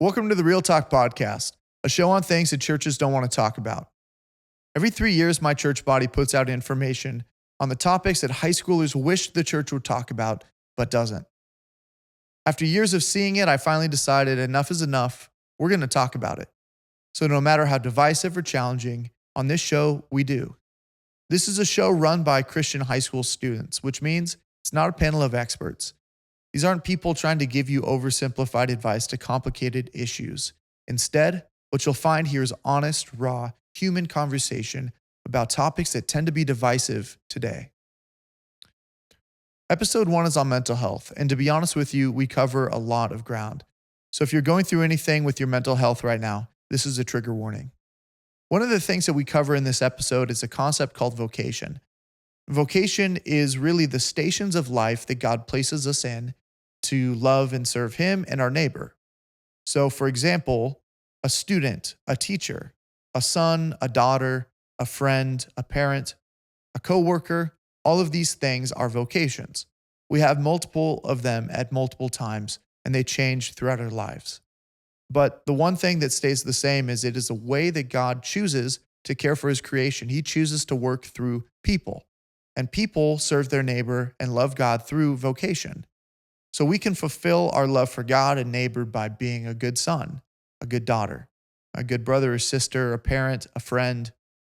Welcome to the Real Talk Podcast, a show on things that churches don't want to talk about. Every 3 years, my church body puts out information on the topics that high schoolers wish the church would talk about, but doesn't. After years of seeing it, I finally decided enough is enough. We're going to talk about it. So no matter how divisive or challenging, on this show, we do. This is a show run by Christian high school students, which means it's not a panel of experts. These aren't people trying to give you oversimplified advice to complicated issues. Instead, what you'll find here is honest, raw, human conversation about topics that tend to be divisive today. Episode 1 is on mental health, and to be honest with you, we cover a lot of ground. So if you're going through anything with your mental health right now, this is a trigger warning. One of the things that we cover in this episode is a concept called vocation. Vocation is really the stations of life that God places us in to love and serve Him and our neighbor. So for example, a student, a teacher, a son, a daughter, a friend, a parent, a coworker, all of these things are vocations. We have multiple of them at multiple times, and they change throughout our lives. But the one thing that stays the same is it is a way that God chooses to care for His creation. He chooses to work through people, and people serve their neighbor and love God through vocation. So we can fulfill our love for God and neighbor by being a good son, a good daughter, a good brother or sister, a parent, a friend,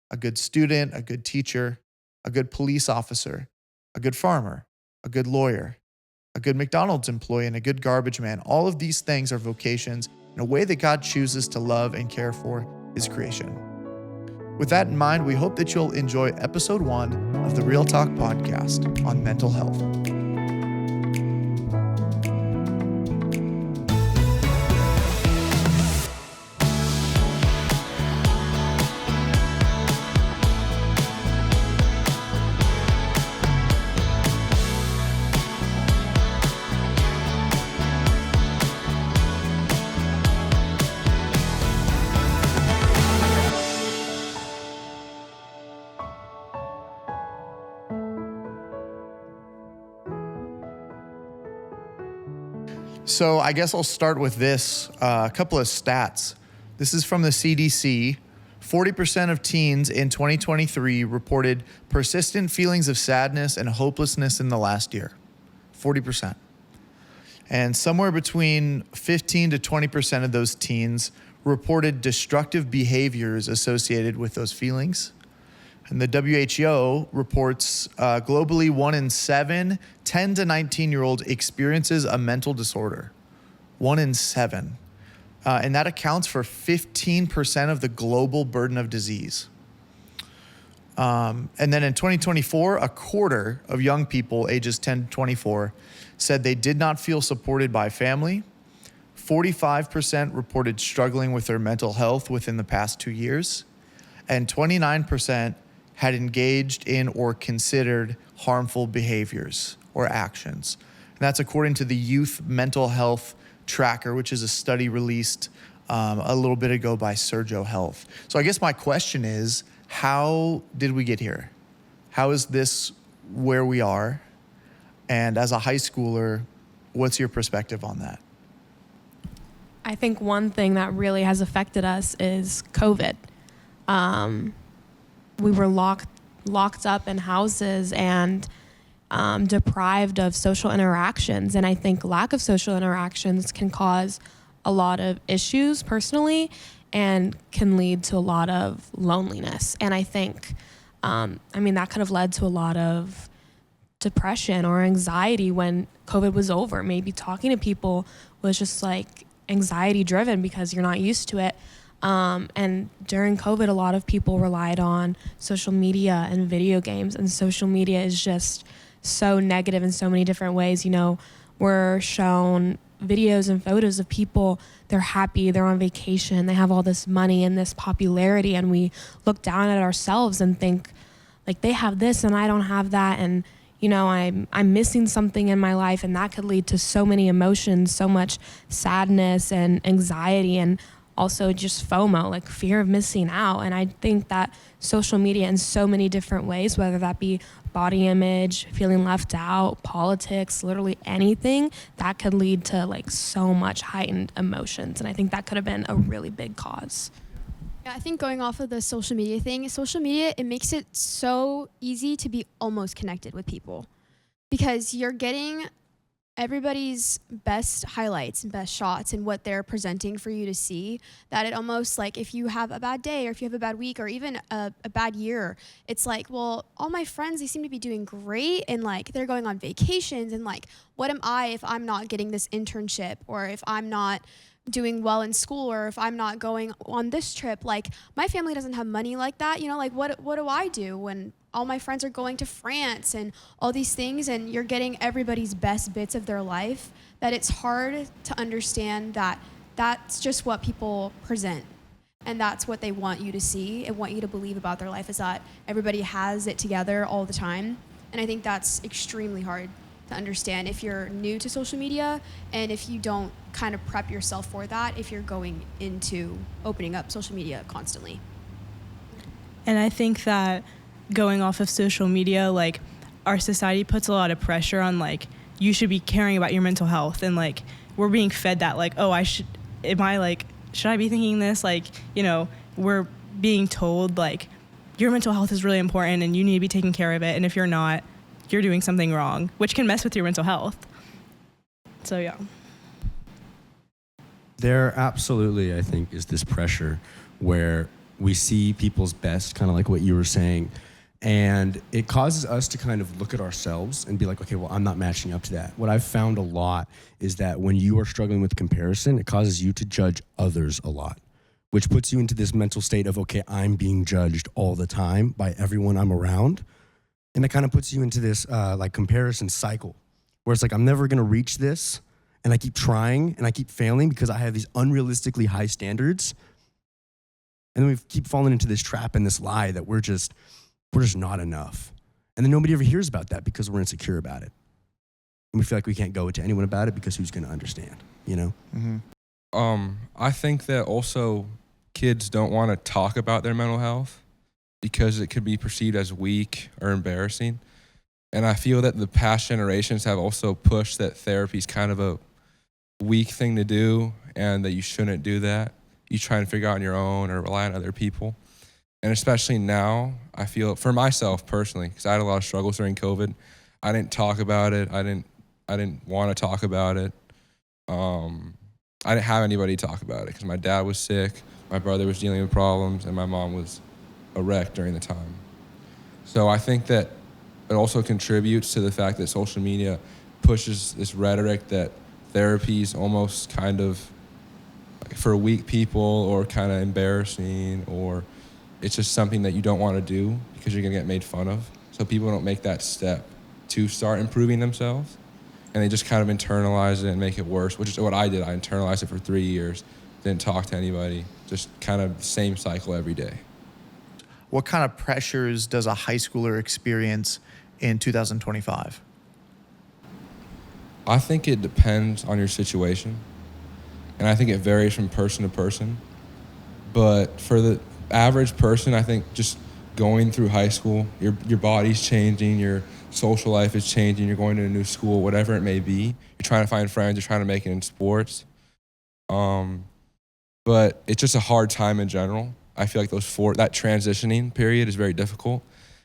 a good student, a good teacher, a good police officer, a good farmer, a good lawyer, a good McDonald's employee, and a good garbage man. All of these things are vocations in a way that God chooses to love and care for His creation. With that in mind, we hope that you'll enjoy episode 1 of the Real Talk Podcast on mental health. So I guess I'll start with this, a couple of stats. This is from the CDC. 40% of teens in 2023 reported persistent feelings of sadness and hopelessness in the last year. 40%. And somewhere between 15 to 20% of those teens reported destructive behaviors associated with those feelings. And the WHO reports globally 1 in 7 10 to 19-year-olds experiences a mental disorder. 1 in 7. And that accounts for 15% of the global burden of disease. And then in 2024, a quarter of young people ages 10 to 24 said they did not feel supported by family. 45% reported struggling with their mental health within the past 2 years. And 29% had engaged in or considered harmful behaviors or actions. And that's according to the Youth Mental Health Tracker, which is a study released a little bit ago by Sergio Health. So I guess my question is, how did we get here? How is this where we are? And as a high schooler, what's your perspective on that? I think one thing that really has affected us is COVID. We were locked up in houses and deprived of social interactions. And I think lack of social interactions can cause a lot of issues personally and can lead to a lot of loneliness. And I think, that could have led to a lot of depression or anxiety when COVID was over. Maybe talking to people was just like anxiety driven because you're not used to it. And during COVID, a lot of people relied on social media and video games, and social media is just so negative in so many different ways. You know, we're shown videos and photos of people, they're happy, they're on vacation, they have all this money and this popularity, and we look down at ourselves and think, like, they have this and I don't have that, and I'm missing something in my life, and that could lead to so many emotions, so much sadness and anxiety, and also just FOMO, like fear of missing out. And I think that social media in so many different ways, whether that be body image, feeling left out, politics, literally anything, that could lead to like so much heightened emotions. And I think that could have been a really big cause. Yeah, I think going off of the social media thing, social media, it makes it so easy to be almost connected with people because you're getting everybody's best highlights and best shots and what they're presenting for you to see, that it almost like if you have a bad day or if you have a bad week or even a bad year, it's like, well, all my friends, they seem to be doing great and like they're going on vacations and like, what am I if I'm not getting this internship or if I'm not doing well in school or if I'm not going on this trip? Like my family doesn't have money like that, you know, like what do I do when all my friends are going to France and all these things, and you're getting everybody's best bits of their life, that it's hard to understand that that's just what people present and that's what they want you to see and want you to believe about their life, is that everybody has it together all the time. And I think that's extremely hard to understand if you're new to social media and if you don't kind of prep yourself for that if you're going into opening up social media constantly. And I think that going off of social media, like our society puts a lot of pressure on like you should be caring about your mental health, and like we're being fed that like, oh, should I be thinking this? Like, you know, we're being told like your mental health is really important and you need to be taking care of it, and if you're not, you're doing something wrong, which can mess with your mental health. So yeah. There absolutely, I think, is this pressure where we see people's best, kind of like what you were saying, and it causes us to kind of look at ourselves and be like, okay, well, I'm not matching up to that. What I've found a lot is that when you are struggling with comparison, it causes you to judge others a lot, which puts you into this mental state of, okay, I'm being judged all the time by everyone I'm around. And it kind of puts you into this like comparison cycle where it's like, I'm never going to reach this. And I keep trying and I keep failing because I have these unrealistically high standards. And then we keep falling into this trap and this lie that we're just not enough. And then nobody ever hears about that because we're insecure about it. And we feel like we can't go to anyone about it because who's going to understand, you know? Mm-hmm. I think that also kids don't want to talk about their mental health because it could be perceived as weak or embarrassing. And I feel that the past generations have also pushed that therapy is kind of a weak thing to do and that you shouldn't do that. You try and figure out on your own or rely on other people. And especially now, I feel for myself personally, because I had a lot of struggles during COVID, I didn't talk about it. I didn't want to talk about it. I didn't have anybody to talk about it because my dad was sick, my brother was dealing with problems, and my mom was a wreck during the time. So I think that it also contributes to the fact that social media pushes this rhetoric that therapy is almost kind of for weak people or kind of embarrassing, or it's just something that you don't want to do because you're going to get made fun of. So people don't make that step to start improving themselves, and they just kind of internalize it and make it worse, which is what I did. I internalized it for 3 years, didn't talk to anybody, just kind of same cycle every day. What kind of pressures does a high schooler experience in 2025? I think it depends on your situation, and I think it varies from person to person. But for the average person, I think just going through high school, your body's changing, your social life is changing, you're going to a new school, whatever it may be. You're trying to find friends, you're trying to make it in sports. But it's just a hard time in general. I feel like that transitioning period is very difficult,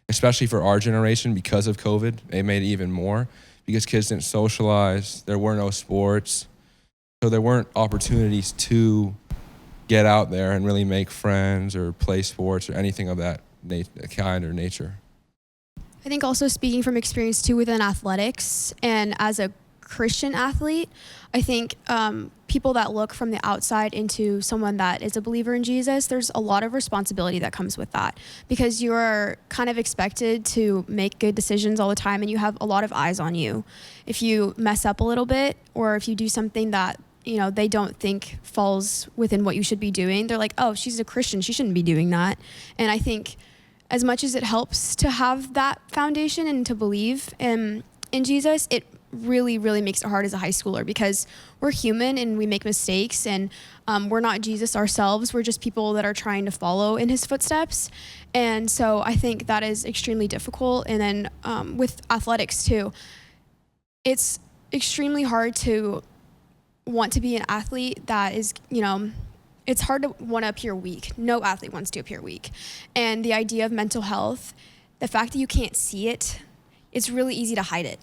especially for our generation because of COVID. It made it even more because kids didn't socialize, there were no sports, so there weren't opportunities to get out there and really make friends or play sports or anything of that kind or nature. I think also speaking from experience too within athletics and as a Christian athlete, I think people that look from the outside into someone that is a believer in Jesus, there's a lot of responsibility that comes with that because you're kind of expected to make good decisions all the time and you have a lot of eyes on you. If you mess up a little bit or if you do something that they don't think falls within what you should be doing, they're like, oh, she's a Christian, she shouldn't be doing that. And I think as much as it helps to have that foundation and to believe in Jesus, it really, really makes it hard as a high schooler because we're human and we make mistakes, and we're not Jesus ourselves. We're just people that are trying to follow in his footsteps. And so I think that is extremely difficult. And then with athletics too, it's extremely hard to want to be an athlete that is, it's hard to want to appear weak. No athlete wants to appear weak. And the idea of mental health, the fact that you can't see it, it's really easy to hide it.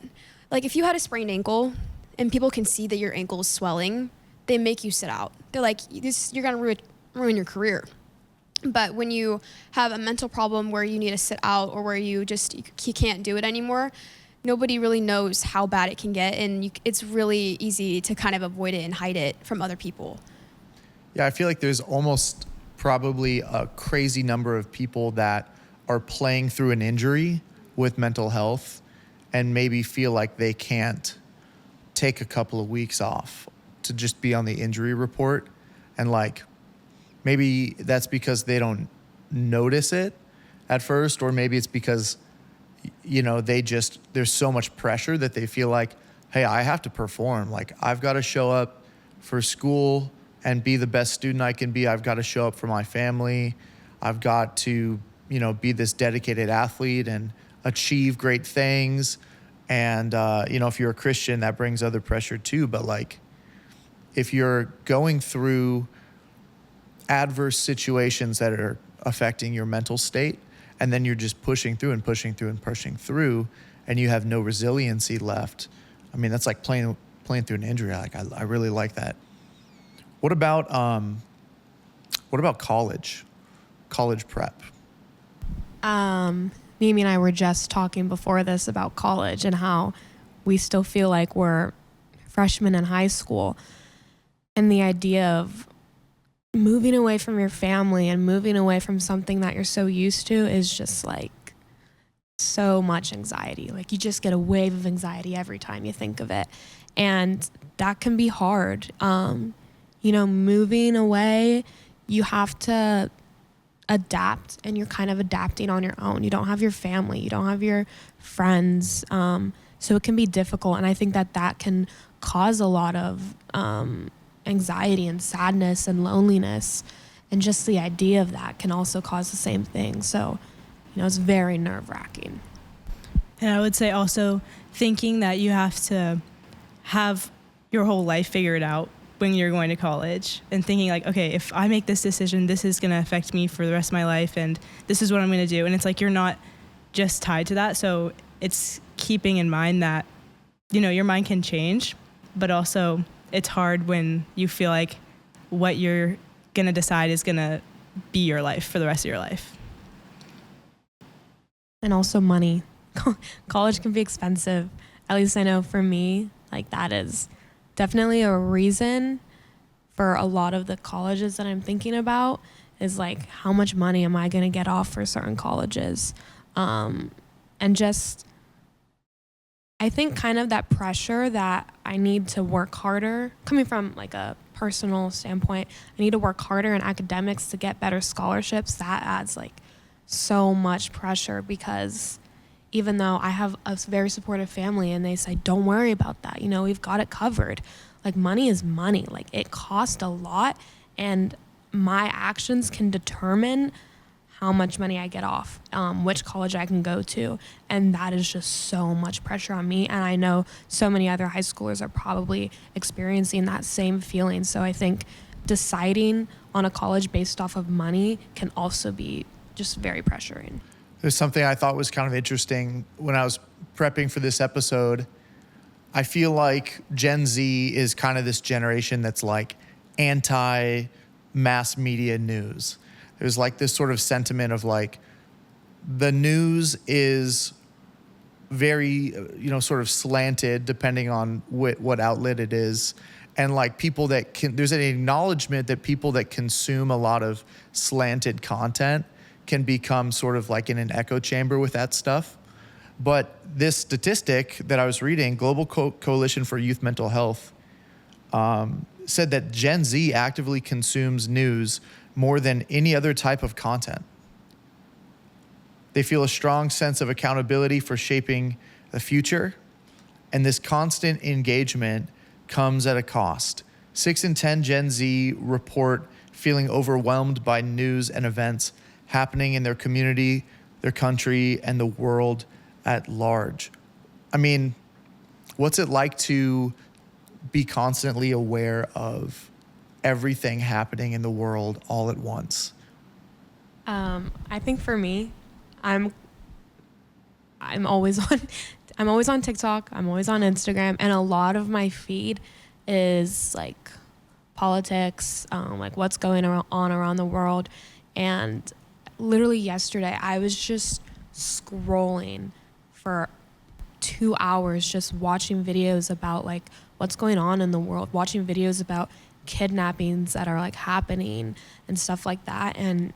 Like if you had a sprained ankle and people can see that your ankle is swelling, they make you sit out. They're like, you're going to ruin your career. But when you have a mental problem where you need to sit out or where you can't do it anymore, nobody really knows how bad it can get, and it's really easy to kind of avoid it and hide it from other people. Yeah, I feel like there's almost probably a crazy number of people that are playing through an injury with mental health and maybe feel like they can't take a couple of weeks off to just be on the injury report. And like, maybe that's because they don't notice it at first, or maybe it's because there's so much pressure that they feel like, hey, I have to perform. Like, I've got to show up for school and be the best student I can be. I've got to show up for my family. I've got to, be this dedicated athlete and achieve great things. And, if you're a Christian, that brings other pressure too. But like, if you're going through adverse situations that are affecting your mental state, and then you're just pushing through, and you have no resiliency left. I mean, that's like playing through an injury. Like, I really like that. What about college prep? Mimi and I were just talking before this about college and how we still feel like we're freshmen in high school, and the idea of moving away from your family and moving away from something that you're so used to is just like so much anxiety. Like, you just get a wave of anxiety every time you think of it. And that can be hard. Moving away, you have to adapt, and you're kind of adapting on your own. You don't have your family, you don't have your friends. So it can be difficult. And I think that can cause a lot of, anxiety and sadness and loneliness, and just the idea of that can also cause the same thing. So, it's very nerve-wracking. And I would say also thinking that you have to have your whole life figured out when you're going to college, and thinking like, okay, if I make this decision, this is going to affect me for the rest of my life, and this is what I'm going to do. And it's like, you're not just tied to that. So it's keeping in mind that, your mind can change, but also it's hard when you feel like what you're going to decide is going to be your life for the rest of your life. And also money. College can be expensive. At least I know for me, like, that is definitely a reason for a lot of the colleges that I'm thinking about, is like, how much money am I going to get off for certain colleges? And just, I think kind of that pressure that I need to work harder, coming from like a personal standpoint, I need to work harder in academics to get better scholarships. That adds like so much pressure, because even though I have a very supportive family and they say, don't worry about that, we've got it covered. Like, money is money. Like, it costs a lot, and my actions can determine how much money I get off, which college I can go to. And that is just so much pressure on me. And I know so many other high schoolers are probably experiencing that same feeling. So I think deciding on a college based off of money can also be just very pressuring. There's something I thought was kind of interesting when I was prepping for this episode. I feel like Gen Z is kind of this generation that's like anti-mass media news. There's like this sort of sentiment of like, the news is very, sort of slanted depending on what outlet it is. And like, there's an acknowledgement that people that consume a lot of slanted content can become sort of like in an echo chamber with that stuff. But this statistic that I was reading, Global Coalition for Youth Mental Health, said that Gen Z actively consumes news more than any other type of content. They feel a strong sense of accountability for shaping the future, And this constant engagement comes at a cost. 6 in 10 Gen Z report feeling overwhelmed by news and events happening in their community, their country, and the world at large. I mean, what's it like to be constantly aware of everything happening in the world all at once? I think for me, I'm always on I'm always on TikTok, I'm always on Instagram, and a lot of my feed is like politics, like what's going on around the world. And literally yesterday, I was just scrolling for 2 hours just watching videos about like what's going on in the world, watching videos about kidnappings that are like happening and stuff like that. And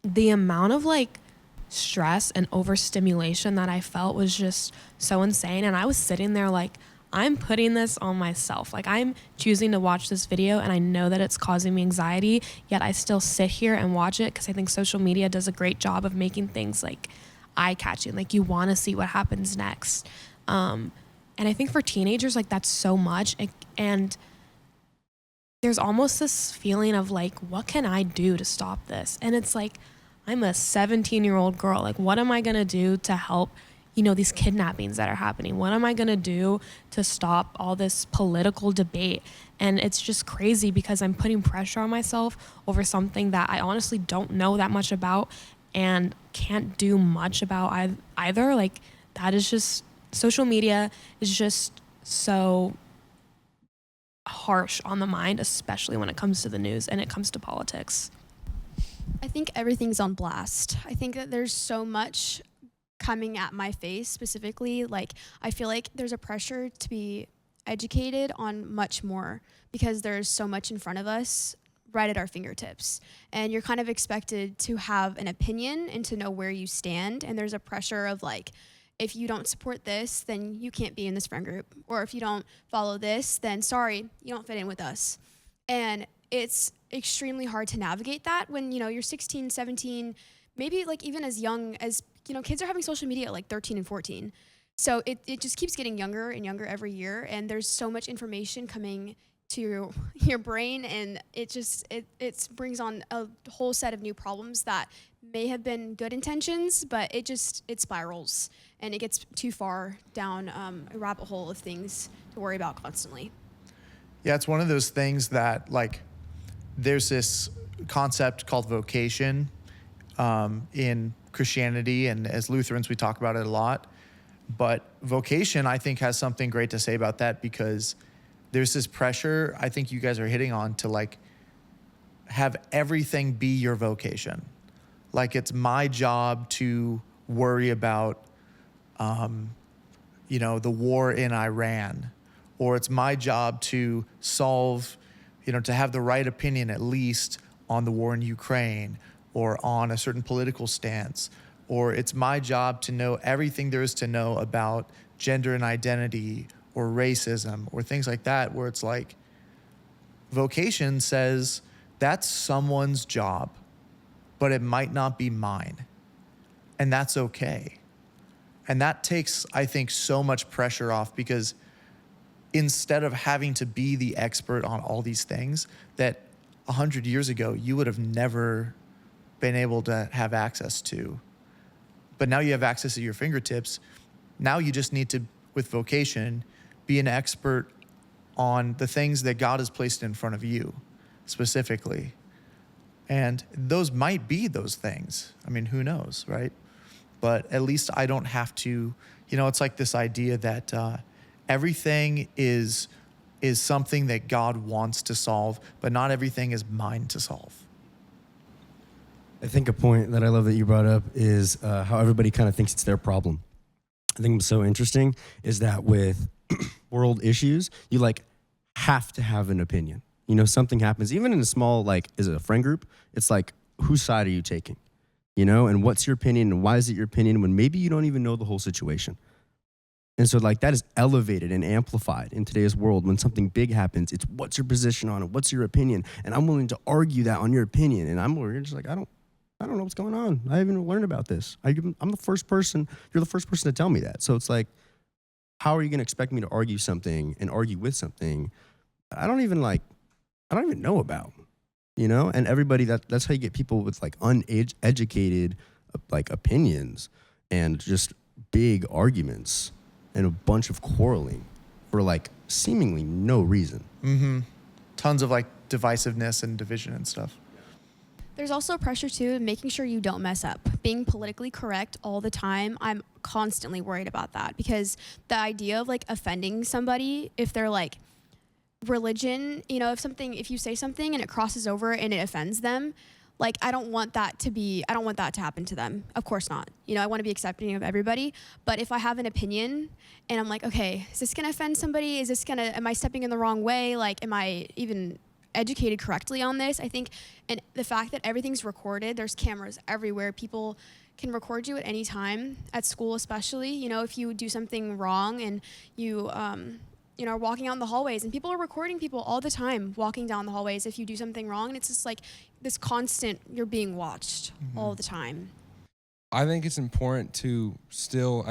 the amount of like stress and overstimulation that I felt was just so insane. And I was sitting there like, I'm putting this on myself. Like, I'm choosing to watch this video and I know that it's causing me anxiety, yet I still sit here and watch it because I think social media does a great job of making things like eye-catching. Like, you want to see what happens next. And I think for teenagers, like, that's so much. And there's almost this feeling of like, what can I do to stop this? And it's like, I'm a 17-year-old girl. Like, what am I going to do to help, you know, these kidnappings that are happening? What am I going to do to stop all this political debate? And it's just crazy because I'm putting pressure on myself over something that I honestly don't know that much about and can't do much about either. Like, that is just, social media is just so harsh on the mind, especially when it comes to the news and it comes to politics. I think everything's on blast. I think that there's so much coming at my face specifically. Like, I feel like there's a pressure to be educated on much more because there's so much in front of us right at our fingertips. And you're kind of expected to have an opinion and to know where you stand. And there's a pressure of like, if you don't support this, then you can't be in this friend group. Or if you don't follow this, then sorry, you don't fit in with us. And it's extremely hard to navigate that when, you know, you're 16, 17, maybe like even as young as, you know, kids are having social media at like 13 and 14. So it just keeps getting younger and younger every year. And there's so much information coming to your brain, and it brings on a whole set of new problems that may have been good intentions, but it spirals and it gets too far down a rabbit hole of things to worry about constantly. Yeah, it's one of those things that, like, there's this concept called vocation in Christianity, and as Lutherans, we talk about it a lot. But vocation, I think, has something great to say about that because there's this pressure I think you guys are hitting on to, like, have everything be your vocation. Like, it's my job to worry about, you know, the war in Iran, or it's my job to solve, you know, to have the right opinion at least on the war in Ukraine or on a certain political stance, or it's my job to know everything there is to know about gender and identity or racism or things like that, where it's like vocation says that's someone's job, but it might not be mine. And that's okay. And that takes, I think, so much pressure off because instead of having to be the expert on all these things that 100 years ago you would have never been able to have access to, but now you have access at your fingertips. Now you just need to, with vocation, be an expert on the things that God has placed in front of you specifically. And those might be those things. I mean, who knows, right? But at least I don't have to, you know, it's like this idea that everything is something that God wants to solve, but not everything is mine to solve. I think a point that I love that you brought up is how everybody kind of thinks it's their problem. I think what's so interesting is that with world issues, you like have to have an opinion. You know, something happens, even in a small, like, is it a friend group? It's like, whose side are you taking? You know, and what's your opinion and why is it your opinion when maybe you don't even know the whole situation? And so, like, that is elevated and amplified in today's world. When something big happens, it's what's your position on it? What's your opinion? And I'm willing to argue that on your opinion. And you're just like, I don't know what's going on. I haven't learned about this. I'm the first person. You're the first person to tell me that. So it's like, how are you going to expect me to argue something and argue with something I don't even know about, you know? And everybody, that's how you get people with like uneducated like opinions and just big arguments and a bunch of quarreling for like seemingly no reason. Mm-hmm. Tons of like divisiveness and division and stuff. There's also pressure too, in making sure you don't mess up. Being politically correct all the time, I'm constantly worried about that, because the idea of like offending somebody if they're like religion, you know, if you say something and it crosses over and it offends them, like I don't want that to happen to them. Of course not. You know, I want to be accepting of everybody. But if I have an opinion and I'm like, okay, is this gonna offend somebody? Am I stepping in the wrong way? Like, am I even educated correctly on this? I think, and the fact that everything's recorded, there's cameras everywhere. People can record you at any time, at school especially. You know, if you do something wrong and you are walking out in the hallways, and people are recording people all the time walking down the hallways if you do something wrong. And it's just like this constant, you're being watched all the time. I think it's important to still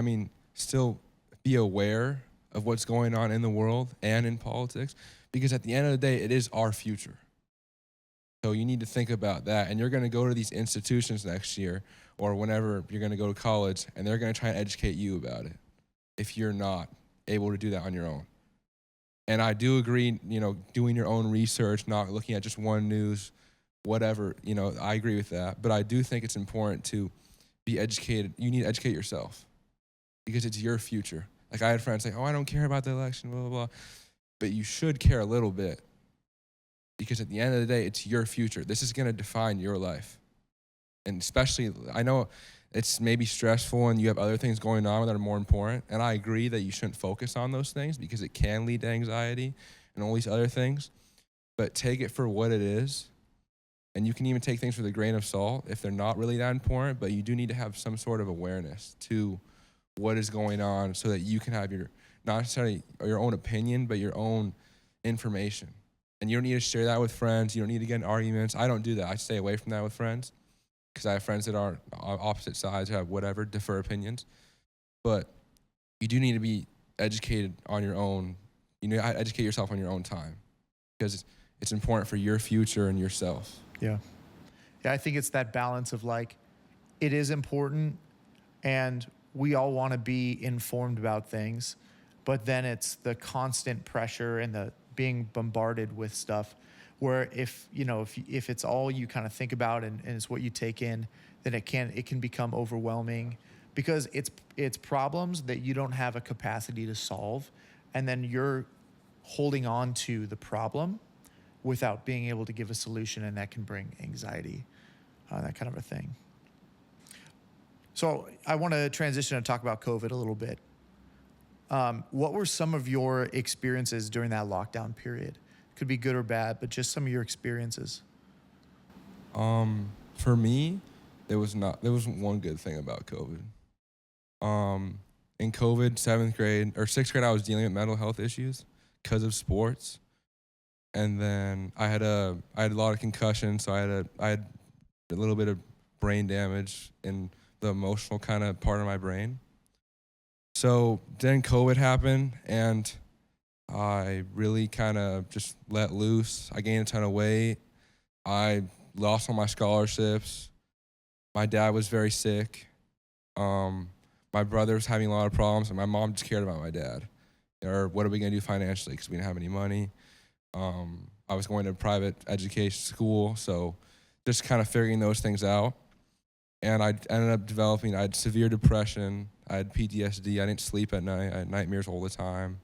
be aware of what's going on in the world and in politics, because at the end of the day, it is our future. So you need to think about that. And you're going to go to these institutions next year or whenever you're going to go to college, and they're going to try and educate you about it if you're not able to do that on your own. And I do agree, you know, doing your own research, not looking at just one news, whatever, you know, I agree with that. But I do think it's important to be educated. You need to educate yourself because it's your future. Like I had friends say, oh, I don't care about the election, blah, blah, blah. But you should care a little bit, because at the end of the day, it's your future. This is going to define your life. And especially, I know it's maybe stressful and you have other things going on that are more important. And I agree that you shouldn't focus on those things because it can lead to anxiety and all these other things. But take it for what it is. And you can even take things with a grain of salt if they're not really that important. But you do need to have some sort of awareness to what is going on so that you can have not necessarily your own opinion, but your own information. And you don't need to share that with friends. You don't need to get in arguments. I don't do that. I stay away from that with friends because I have friends that are on opposite sides, have whatever, differ opinions. But you do need to be educated on your own. You know, educate yourself on your own time because it's important for your future and yourself. Yeah. Yeah, I think it's that balance of like, it is important and we all want to be informed about things, but then it's the constant pressure and the being bombarded with stuff where if it's all you kind of think about and it's what you take in, then it can become overwhelming because it's problems that you don't have a capacity to solve. And then you're holding on to the problem without being able to give a solution, and that can bring anxiety, that kind of a thing. So I want to transition and talk about COVID a little bit. What were some of your experiences during that lockdown period? Could be good or bad, but just some of your experiences. For me, there wasn't one good thing about COVID. In COVID, 6th grade, I was dealing with mental health issues because of sports. And then I had a lot of concussions, so I had a little bit of brain damage in the emotional kind of part of my brain. So then COVID happened, and I really kind of just let loose. I gained a ton of weight. I lost all my scholarships. My dad was very sick. My brother was having a lot of problems, and my mom just cared about my dad. Or what are we going to do financially because we didn't have any money. I was going to private education school, so just kind of figuring those things out. And I ended up I had severe depression. I had PTSD. I didn't sleep at night. I had nightmares all the time.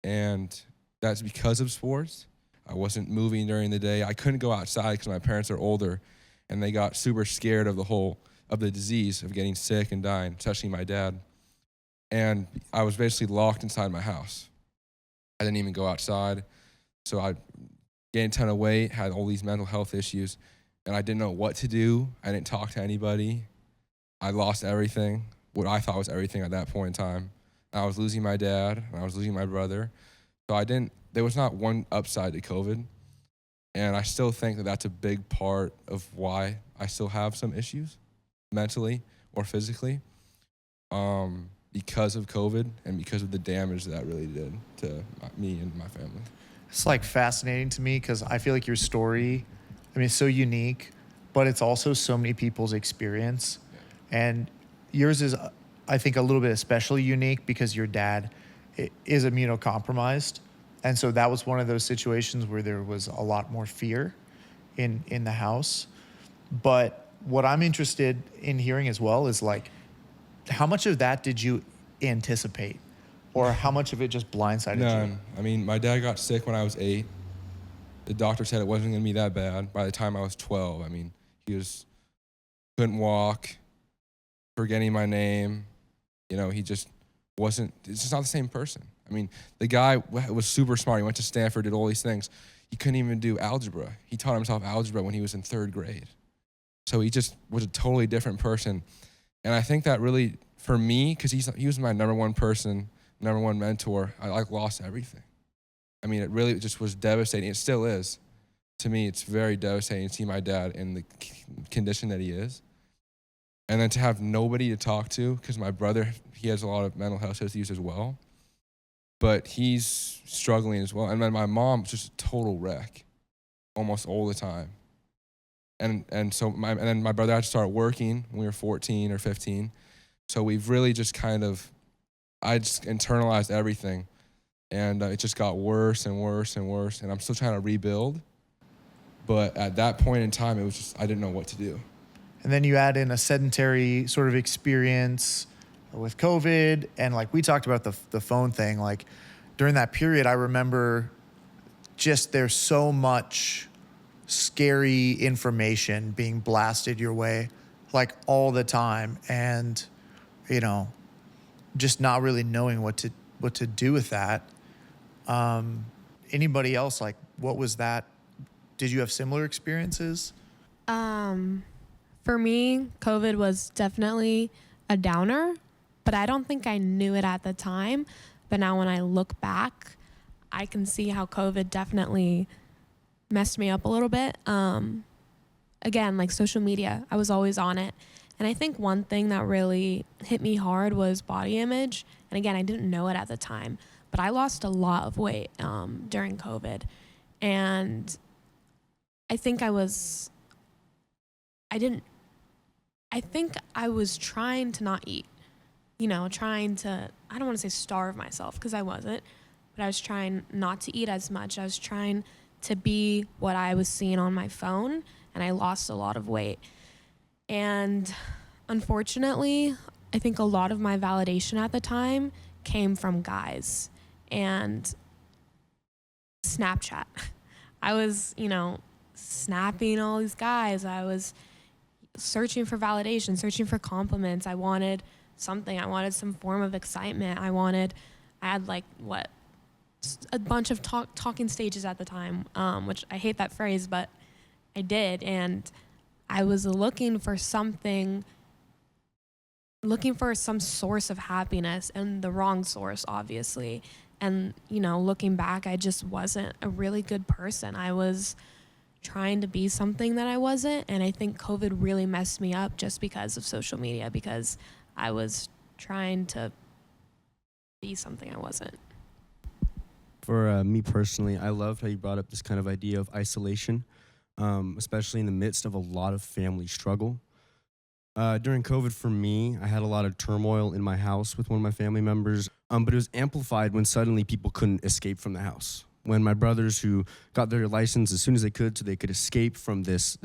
And that's because of sports. I wasn't moving during the day. I couldn't go outside because my parents are older, and they got super scared of the disease of getting sick and dying, especially my dad. And I was basically locked inside my house. I didn't even go outside. So I gained a ton of weight, had all these mental health issues, and I didn't know what to do. I didn't talk to anybody. I lost everything, what I thought was everything at that point in time. And I was losing my dad, and I was losing my brother. So there was not one upside to COVID. And I still think that that's a big part of why I still have some issues mentally or physically. because of COVID and because of the damage that really did to me and my family. It's like fascinating to me because I feel like your story, I mean, it's so unique, but it's also so many people's experience. And yours is, I think, a little bit especially unique because your dad is immunocompromised. And so that was one of those situations where there was a lot more fear in the house. But what I'm interested in hearing as well is like, how much of that did you anticipate? Or how much of it just blindsided you? None. I mean, my dad got sick when I was 8. The doctor said it wasn't going to be that bad. By the time I was 12, I mean, couldn't walk, forgetting my name. You know, he just wasn't, it's just not the same person. I mean, the guy was super smart. He went to Stanford, did all these things. He couldn't even do algebra. He taught himself algebra when he was in 3rd grade. So he just was a totally different person. And I think that really, for me, because he was my number one person, number one mentor, I like lost everything. I mean, it really just was devastating. It still is. To me, it's very devastating to see my dad in the condition that he is. And then to have nobody to talk to, because my brother, he has a lot of mental health issues as well. But he's struggling as well. And then my mom was just a total wreck almost all the time. And then my brother had to start working when we were 14 or 15. So we've really just I just internalized everything. And it just got worse and worse and worse. And I'm still trying to rebuild. But at that point in time, it was just, I didn't know what to do. And then you add in a sedentary sort of experience with COVID. And like we talked about the phone thing, like during that period, I remember just there's so much scary information being blasted your way like all the time. And, you know, just not really knowing what to do with that. Anybody else, like, what was that? Did you have similar experiences? For me, COVID was definitely a downer, but I don't think I knew it at the time. But now when I look back, I can see how COVID definitely messed me up a little bit. Again, like social media, I was always on it. And I think one thing that really hit me hard was body image. And again, I didn't know it at the time, but I lost a lot of weight during COVID. And I think I was trying to not eat, you know, trying to, I don't want to say starve myself because I wasn't, but I was trying not to eat as much. I was trying to be what I was seeing on my phone, and I lost a lot of weight. And unfortunately, I think a lot of my validation at the time came from guys and Snapchat. I was, you know, snapping all these guys. I was searching for validation, searching for compliments. I wanted something. I wanted some form of excitement. I had like a bunch of talking stages at the time, which I hate that phrase, but I did. And I was looking for some source of happiness, and the wrong source, obviously. And, you know, looking back, I just wasn't a really good person. I was trying to be something that I wasn't. And I think COVID really messed me up just because of social media, because I was trying to be something I wasn't. For me personally, I loved how you brought up this kind of idea of isolation, especially in the midst of a lot of family struggle. During COVID for me, I had a lot of turmoil in my house with one of my family members, but it was amplified when suddenly people couldn't escape from the house. When my brothers, who got their license as soon as they could so they could escape from this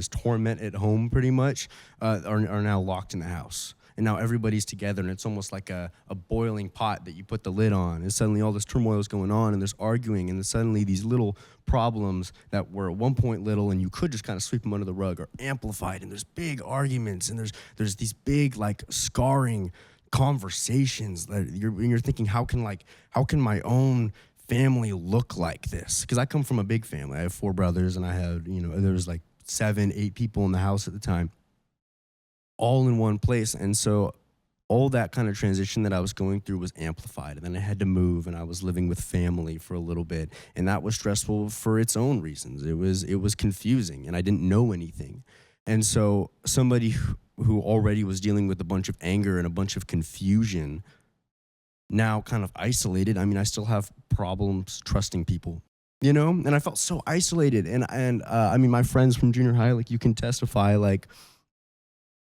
torment at home pretty much, are now locked in the house. And now everybody's together, and it's almost like a boiling pot that you put the lid on. And suddenly all this turmoil is going on, and there's arguing, and then suddenly these little problems that were at one point little and you could just kind of sweep them under the rug are amplified, and there's big arguments, and there's these big, like, scarring conversations that you're thinking, how can my own family look like this? Because I come from a big family. I have 4 brothers, and I had, there was like 7, 8 people in the house at the time, all in one place. And so all that kind of transition that I was going through was amplified. And then I had to move, and I was living with family for a little bit. And that was stressful for its own reasons. It was confusing, and I didn't know anything. And so somebody who already was dealing with a bunch of anger and a bunch of confusion now kind of isolated. I mean, I still have problems trusting people, you know, and I felt so isolated. And I mean, my friends from junior high, like, you can testify, like,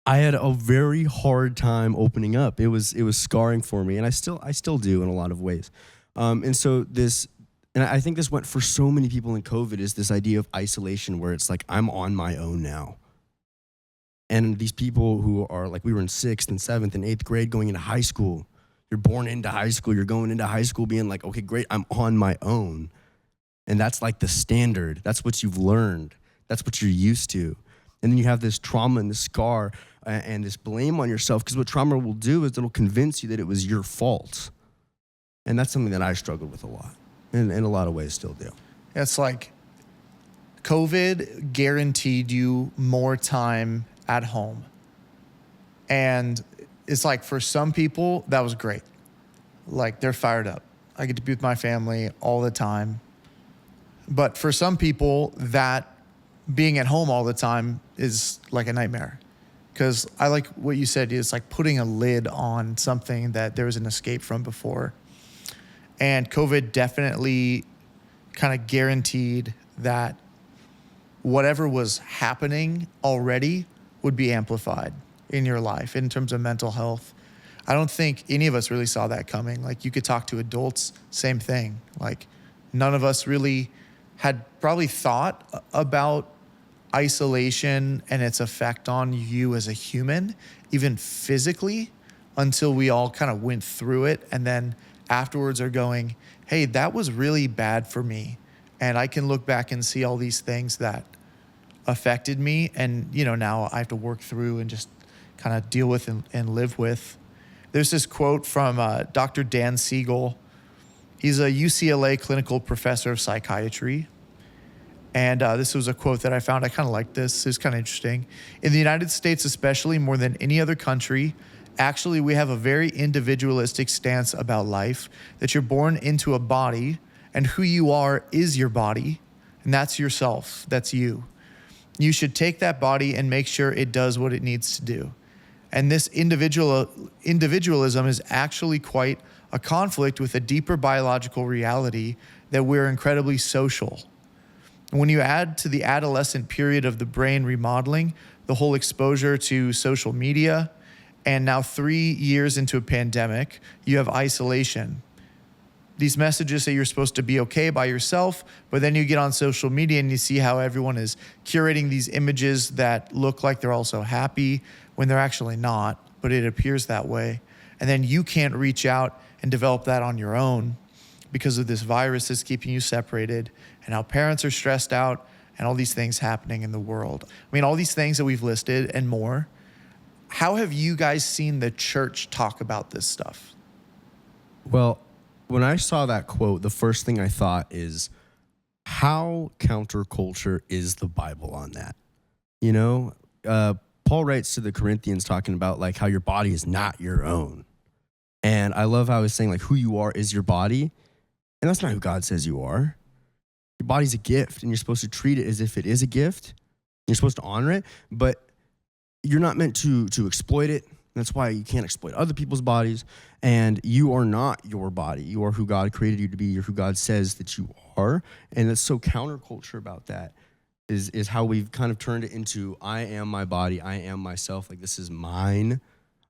I had a very hard time opening up. It was scarring for me, and I still do in a lot of ways. And so and I think this went for so many people in COVID, is this idea of isolation where it's like, I'm on my own now. And these people who are like, we were in 6th and 7th and 8th grade going into high school. You're born into high school. You're going into high school being like, okay, great, I'm on my own. And that's like the standard. That's what you've learned. That's what you're used to. And then you have this trauma and this scar and this blame on yourself, because what trauma will do is it'll convince you that it was your fault. And that's something that I struggled with a lot, and in a lot of ways still do. It's like COVID guaranteed you more time at home. And it's like, for some people, that was great. Like, they're fired up. I get to be with my family all the time. But for some people, that being at home all the time is like a nightmare. Because I like what you said, it's like putting a lid on something that there was an escape from before. And COVID definitely kind of guaranteed that whatever was happening already would be amplified in your life in terms of mental health. I don't think any of us really saw that coming. Like, you could talk to adults, same thing. Like, none of us really had probably thought about isolation and its effect on you as a human, even physically, until we all kind of went through it. And then afterwards are going, hey, that was really bad for me. And I can look back and see all these things that affected me. And, you know, now I have to work through and just kind of deal with and live with. There's this quote from Dr. Dan Siegel. He's a UCLA clinical professor of psychiatry. And this was a quote that I found. I kind of like this. It's kind of interesting. In the United States, especially, more than any other country, actually, we have a very individualistic stance about life, that you're born into a body, and who you are is your body, and that's yourself. That's you. You should take that body and make sure it does what it needs to do. And this individualism is actually quite a conflict with a deeper biological reality that we're incredibly social. When you add to the adolescent period of the brain remodeling, the whole exposure to social media, and now 3 years into a pandemic, you have isolation. These messages say you're supposed to be okay by yourself, but then you get on social media and you see how everyone is curating these images that look like they're also happy when they're actually not, but it appears that way. And then you can't reach out and develop that on your own because of this virus that's keeping you separated, and how parents are stressed out, and all these things happening in the world. I mean, all these things that we've listed and more. How have you guys seen the church talk about this stuff? Well, when I saw that quote, the first thing I thought is, how counterculture is the Bible on that? You know, Paul writes to the Corinthians talking about like how your body is not your own. And I love how he's saying like who you are is your body. And that's not who God says you are. Your body's a gift, and you're supposed to treat it as if it is a gift. You're supposed to honor it, but you're not meant to exploit it. That's why you can't exploit other people's bodies. And you are not your body. You are who God created you to be. You're who God says that you are. And that's so counterculture about that is how we've kind of turned it into, I am my body. I am myself. Like, this is mine.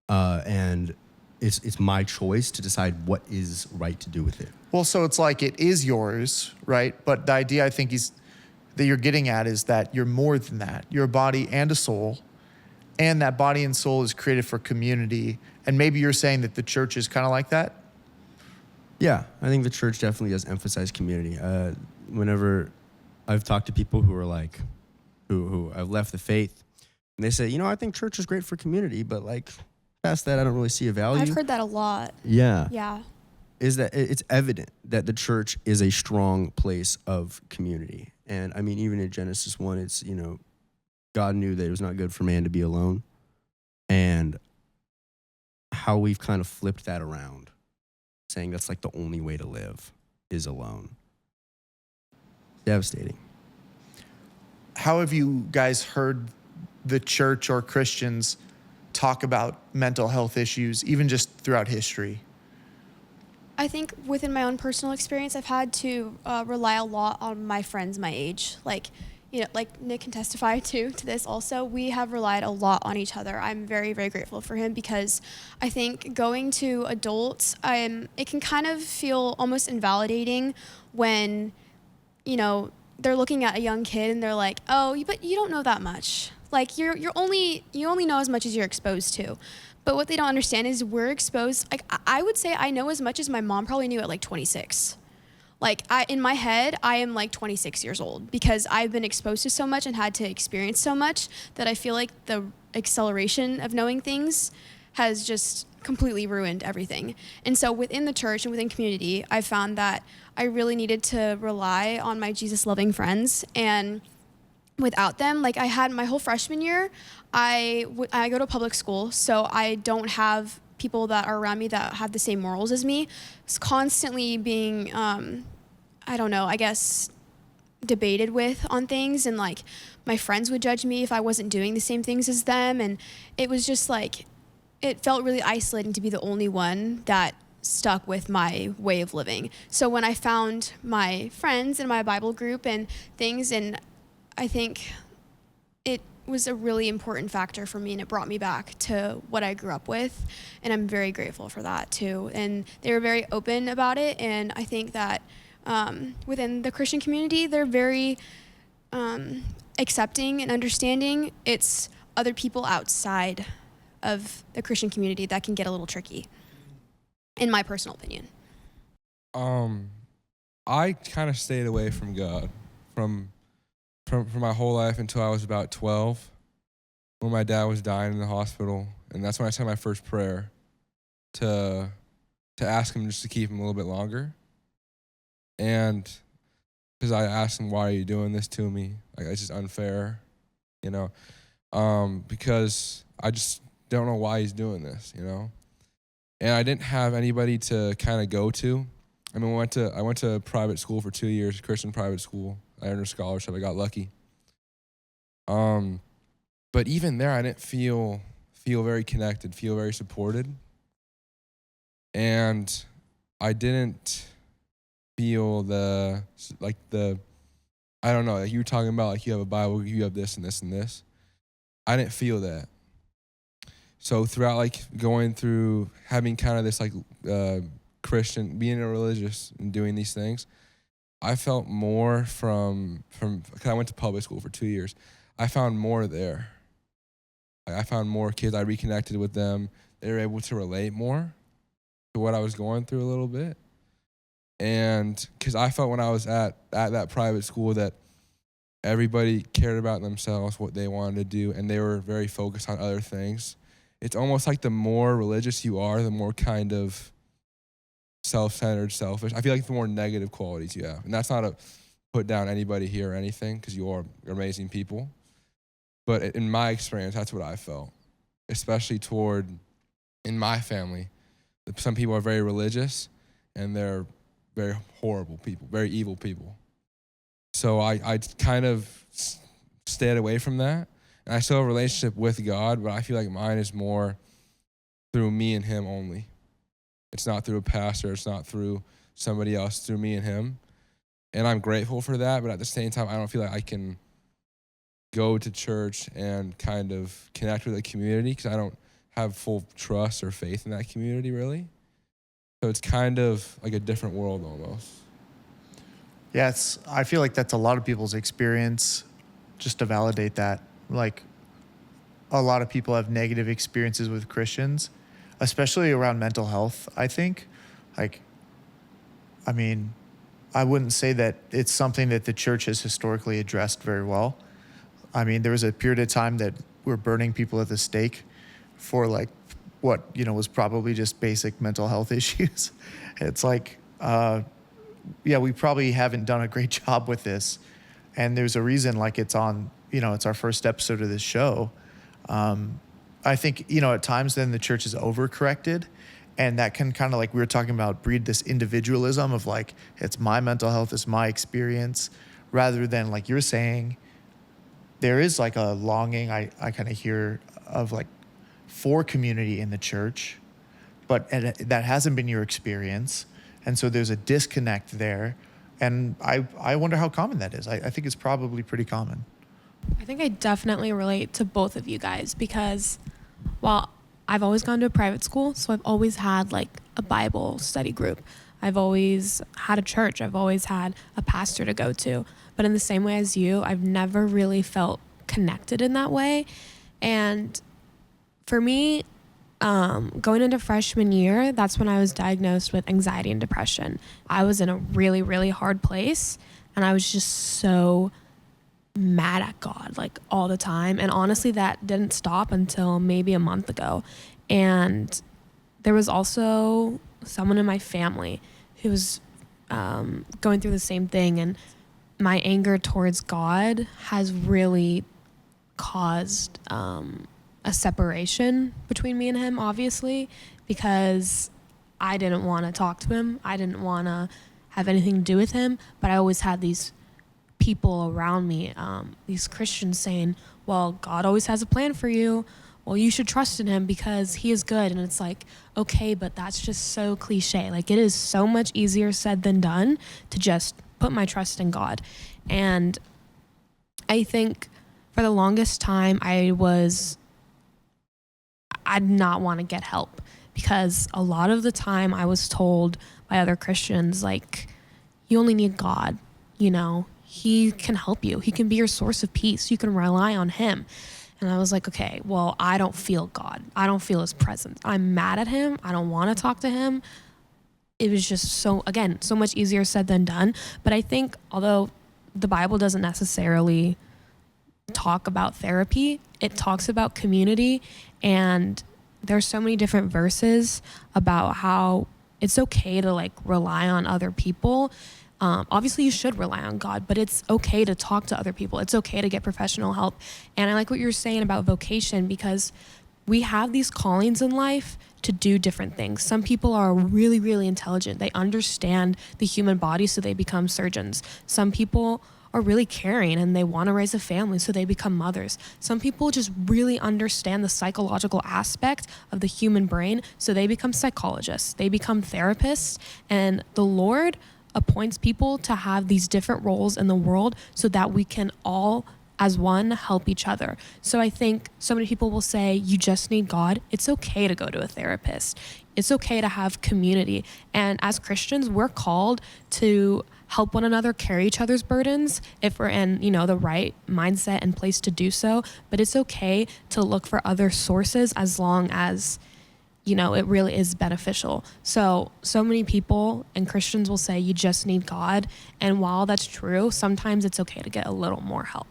And it's my choice to decide what is right to do with it. Well, so it's like it is yours, right? But the idea I think that you're getting at is that you're more than that. You're a body and a soul, and that body and soul is created for community. And maybe you're saying that the church is kind of like that? Yeah, I think the church definitely does emphasize community. Whenever I've talked to people who are like, who have left the faith, and they say, you know, I think church is great for community, but like past that, I don't really see a value. I've heard that a lot. Yeah. Yeah. Is that it's evident that the church is a strong place of community. And I mean, even in Genesis 1, it's, you know, God knew that it was not good for man to be alone. And how we've kind of flipped that around, saying that's like the only way to live is alone. Devastating. How have you guys heard the church or Christians talk about mental health issues, even just throughout history? I think within my own personal experience, I've had to rely a lot on my friends my age. Like, like Nick can testify to this also. We have relied a lot on each other. I'm very, very grateful for him because I think going to adults, it can kind of feel almost invalidating when, they're looking at a young kid and they're like, oh, but you don't know that much. Like you only know as much as you're exposed to. But what they don't understand is we're exposed. Like I would say I know as much as my mom probably knew at like 26. Like in my head, I am like 26 years old because I've been exposed to so much and had to experience so much that I feel like the acceleration of knowing things has just completely ruined everything. And so within the church and within community, I found that I really needed to rely on my Jesus loving friends. And without them, like I had my whole freshman year, I go to public school, so I don't have people that are around me that have the same morals as me. It's constantly being, I guess, debated with on things, and like my friends would judge me if I wasn't doing the same things as them, and it was just like, it felt really isolating to be the only one that stuck with my way of living. So when I found my friends in my Bible group and things, and I think it was a really important factor for me, and it brought me back to what I grew up with, and I'm very grateful for that too. And they were very open about it, and I think that within the Christian community, they're very accepting and understanding. It's other people outside of the Christian community that can get a little tricky, in my personal opinion. I kind of stayed away from God from my whole life until I was about 12, when my dad was dying in the hospital, and that's when I said my first prayer to ask him just to keep him a little bit longer. And because I asked him, why are you doing this to me? Like, it's just unfair, because I just don't know why he's doing this, And I didn't have anybody to kind of go to. I mean, I went to private school for 2 years, Christian private school. I earned a scholarship. I got lucky. But even there, I didn't feel very connected, feel very supported. And I didn't feel I don't know, like you were talking about, like you have a Bible, you have this and this and this. I didn't feel that. So throughout like going through having kind of this like Christian, being a religious and doing these things, I felt more from because I went to public school for 2 years. I found more there. I found more kids. I reconnected with them. They were able to relate more to what I was going through a little bit. And because I felt when I was at that private school that everybody cared about themselves, what they wanted to do, and they were very focused on other things. It's almost like the more religious you are, the more kind of self-centered, selfish. I feel like the more negative qualities you have. And that's not a put down anybody here or anything, because you are amazing people. But in my experience, that's what I felt, especially in my family. Some people are very religious, and they're very horrible people, very evil people. So I kind of stayed away from that. And I still have a relationship with God, but I feel like mine is more through me and him only. It's not through a pastor. It's not through somebody else, through me and him. And I'm grateful for that, but at the same time, I don't feel like I can go to church and kind of connect with the community because I don't have full trust or faith in that community, really. So it's kind of like a different world almost. Yeah, I feel like that's a lot of people's experience. Just to validate that, like a lot of people have negative experiences with Christians, especially around mental health, I think. I wouldn't say that it's something that the church has historically addressed very well. I mean, there was a period of time that we're burning people at the stake for like what, was probably just basic mental health issues. It's like, we probably haven't done a great job with this. And there's a reason, like it's on, it's our first episode of this show. I think, at times then the church is overcorrected, and that can kind of, like we were talking about, breed this individualism of like, it's my mental health, it's my experience, rather than like you're saying, there is like a longing I kind of hear of like for community in the church, but that hasn't been your experience. And so there's a disconnect there. And I wonder how common that is. I think it's probably pretty common. I think I definitely relate to both of you guys because, well, I've always gone to a private school, so I've always had like a Bible study group. I've always had a church. I've always had a pastor to go to. But in the same way as you, I've never really felt connected in that way. And for me, going into freshman year, that's when I was diagnosed with anxiety and depression. I was in a really, really hard place, and I was just so mad at God like all the time. And honestly, that didn't stop until maybe a month ago. And there was also someone in my family who was going through the same thing, and my anger towards God has really caused a separation between me and him, obviously, because I didn't want to talk to him. I didn't want to have anything to do with him, but I always had these people around me, these Christians saying, well, God always has a plan for you. Well, you should trust in him because he is good. And it's like, okay, but that's just so cliche. Like, it is so much easier said than done to just put my trust in God. And I think for the longest time, I did not want to get help because a lot of the time I was told by other Christians, like, you only need God, you know, he can help you. He can be your source of peace. You can rely on him. And I was like, okay, well, I don't feel God. I don't feel his presence. I'm mad at him. I don't want to talk to him. It was just so much easier said than done. But I think although the Bible doesn't necessarily talk about therapy, it talks about community. And there's so many different verses about how it's okay to like rely on other people. Obviously you should rely on God, but it's okay to talk to other people. It's okay to get professional help. And I like what you're saying about vocation, because we have these callings in life to do different things. Some people are really, really intelligent. They understand the human body, so they become surgeons. Some people are really caring and they want to raise a family, so they become mothers. Some people just really understand the psychological aspect of the human brain, so they become psychologists. They become therapists. And the Lord appoints people to have these different roles in the world so that we can all as one help each other. So I think so many people will say you just need God. It's okay to go to a therapist. It's okay to have community. And as Christians, we're called to help one another carry each other's burdens if we're in, you know, the right mindset and place to do so. But it's okay to look for other sources as long as, you know, it really is beneficial. So many people and Christians will say you just need God. And while that's true, sometimes it's okay to get a little more help.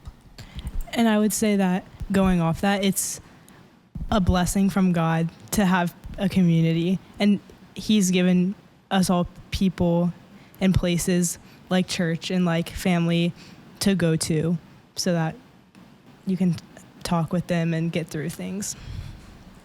And I would say that going off that, it's a blessing from God to have a community. And he's given us all people and places like church and like family to go to so that you can talk with them and get through things.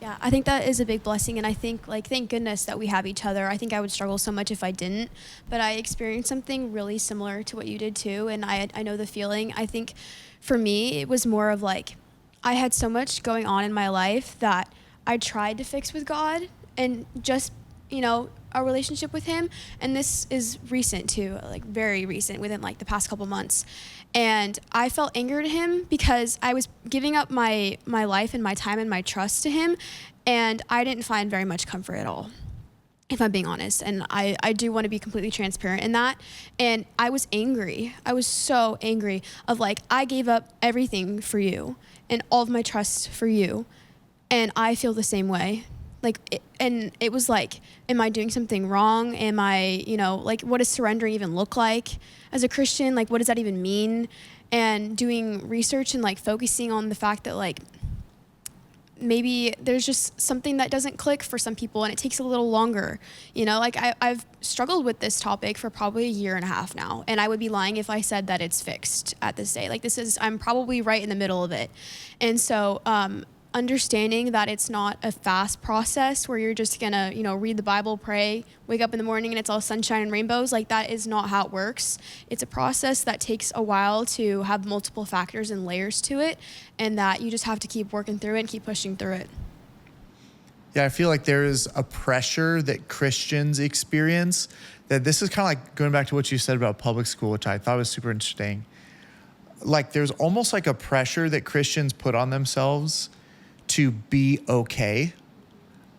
Yeah, I think that is a big blessing, and I think, like, thank goodness that we have each other. I think I would struggle so much if I didn't, but I experienced something really similar to what you did too, and I know the feeling. I think for me, it was more of like, I had so much going on in my life that I tried to fix with God and just, you know, a relationship with him, and this is recent too, like very recent, within like the past couple months. And I felt anger to him because I was giving up my life and my time and my trust to him, and I didn't find very much comfort at all, if I'm being honest. And I do want to be completely transparent in that. And I was angry. I was so angry of like, I gave up everything for you and all of my trust for you, and I feel the same way. And it was like, am I doing something wrong? Am I, you know, like, what does surrendering even look like as a Christian? Like, what does that even mean? And doing research and like focusing on the fact that like, maybe there's just something that doesn't click for some people and it takes a little longer. You know, like I've struggled with this topic for probably 1.5 years now. And I would be lying if I said that it's fixed at this day. Like I'm probably right in the middle of it. And so, understanding that it's not a fast process where you're just gonna, you know, read the Bible, pray, wake up in the morning and it's all sunshine and rainbows. Like, that is not how it works. It's a process that takes a while to have multiple factors and layers to it, and that you just have to keep working through it and keep pushing through it. Yeah, I feel like there is a pressure that Christians experience that this is kind of like going back to what you said about public school, which I thought was super interesting. Like there's almost like a pressure that Christians put on themselves to be okay,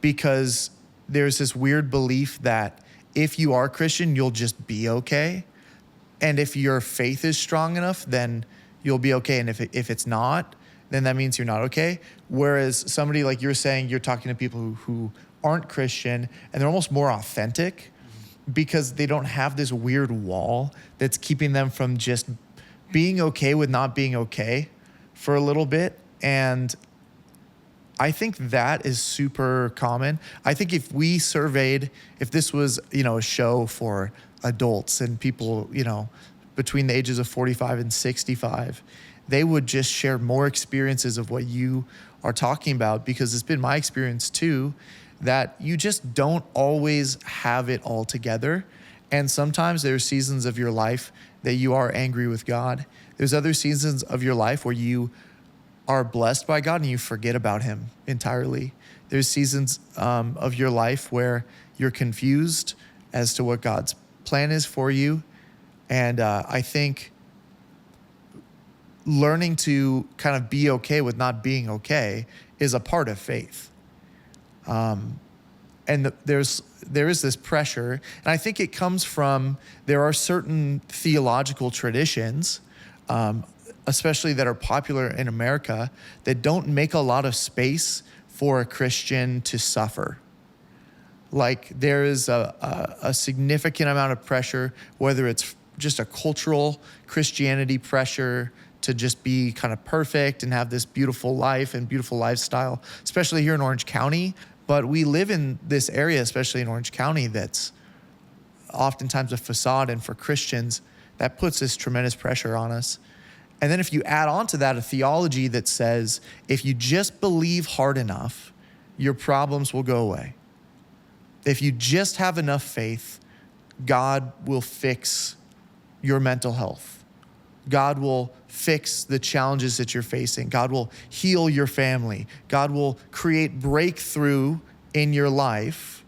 because there's this weird belief that if you are Christian, you'll just be okay. And if your faith is strong enough, then you'll be okay. And if it's not, then that means you're not okay. Whereas somebody like you're saying, you're talking to people who aren't Christian and they're almost more authentic because they don't have this weird wall that's keeping them from just being okay with not being okay for a little bit. And I think that is super common. I think if we surveyed, if this was, a show for adults and people, between the ages of 45 and 65, they would just share more experiences of what you are talking about, because it's been my experience too, that you just don't always have it all together. And sometimes there's seasons of your life that you are angry with God. There's other seasons of your life where you are blessed by God and you forget about him entirely. There's seasons of your life where you're confused as to what God's plan is for you. And I think learning to kind of be okay with not being okay is a part of faith. And there is this pressure, and I think it comes from, there are certain theological traditions, especially that are popular in America, that don't make a lot of space for a Christian to suffer. Like there is a significant amount of pressure, whether it's just a cultural Christianity pressure to just be kind of perfect and have this beautiful life and beautiful lifestyle, especially here in Orange County. But we live in this area, especially in Orange County, that's oftentimes a facade. And for Christians, that puts this tremendous pressure on us. And then if you add on to that a theology that says, if you just believe hard enough, your problems will go away. If you just have enough faith, God will fix your mental health. God will fix the challenges that you're facing. God will heal your family. God will create breakthrough in your life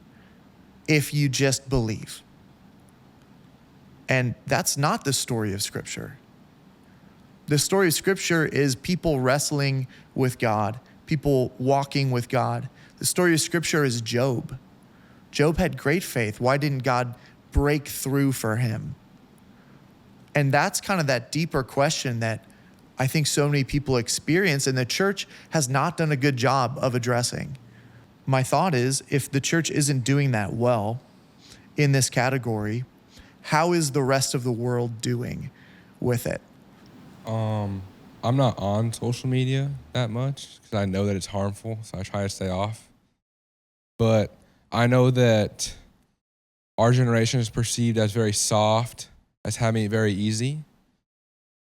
if you just believe. And that's not the story of Scripture. The story of Scripture is people wrestling with God, people walking with God. The story of Scripture is Job. Job had great faith. Why didn't God break through for him? And that's kind of that deeper question that I think so many people experience and the church has not done a good job of addressing. My thought is, if the church isn't doing that well in this category, how is the rest of the world doing with it? I'm not on social media that much because I know that it's harmful, so I try to stay off. But I know that our generation is perceived as very soft, as having it very easy,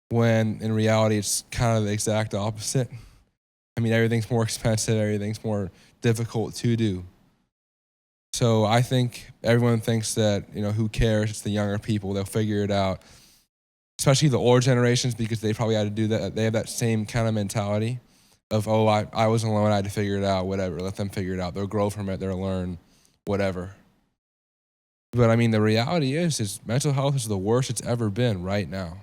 when in reality it's kind of the exact opposite. I mean, everything's more expensive, everything's more difficult to do. So I think everyone thinks that, who cares? It's the younger people, they'll figure it out. Especially the older generations, because they probably had to do that. They have that same kind of mentality of, I was alone, I had to figure it out, whatever. Let them figure it out. They'll grow from it, they'll learn, whatever. But I mean, the reality is mental health is the worst it's ever been right now.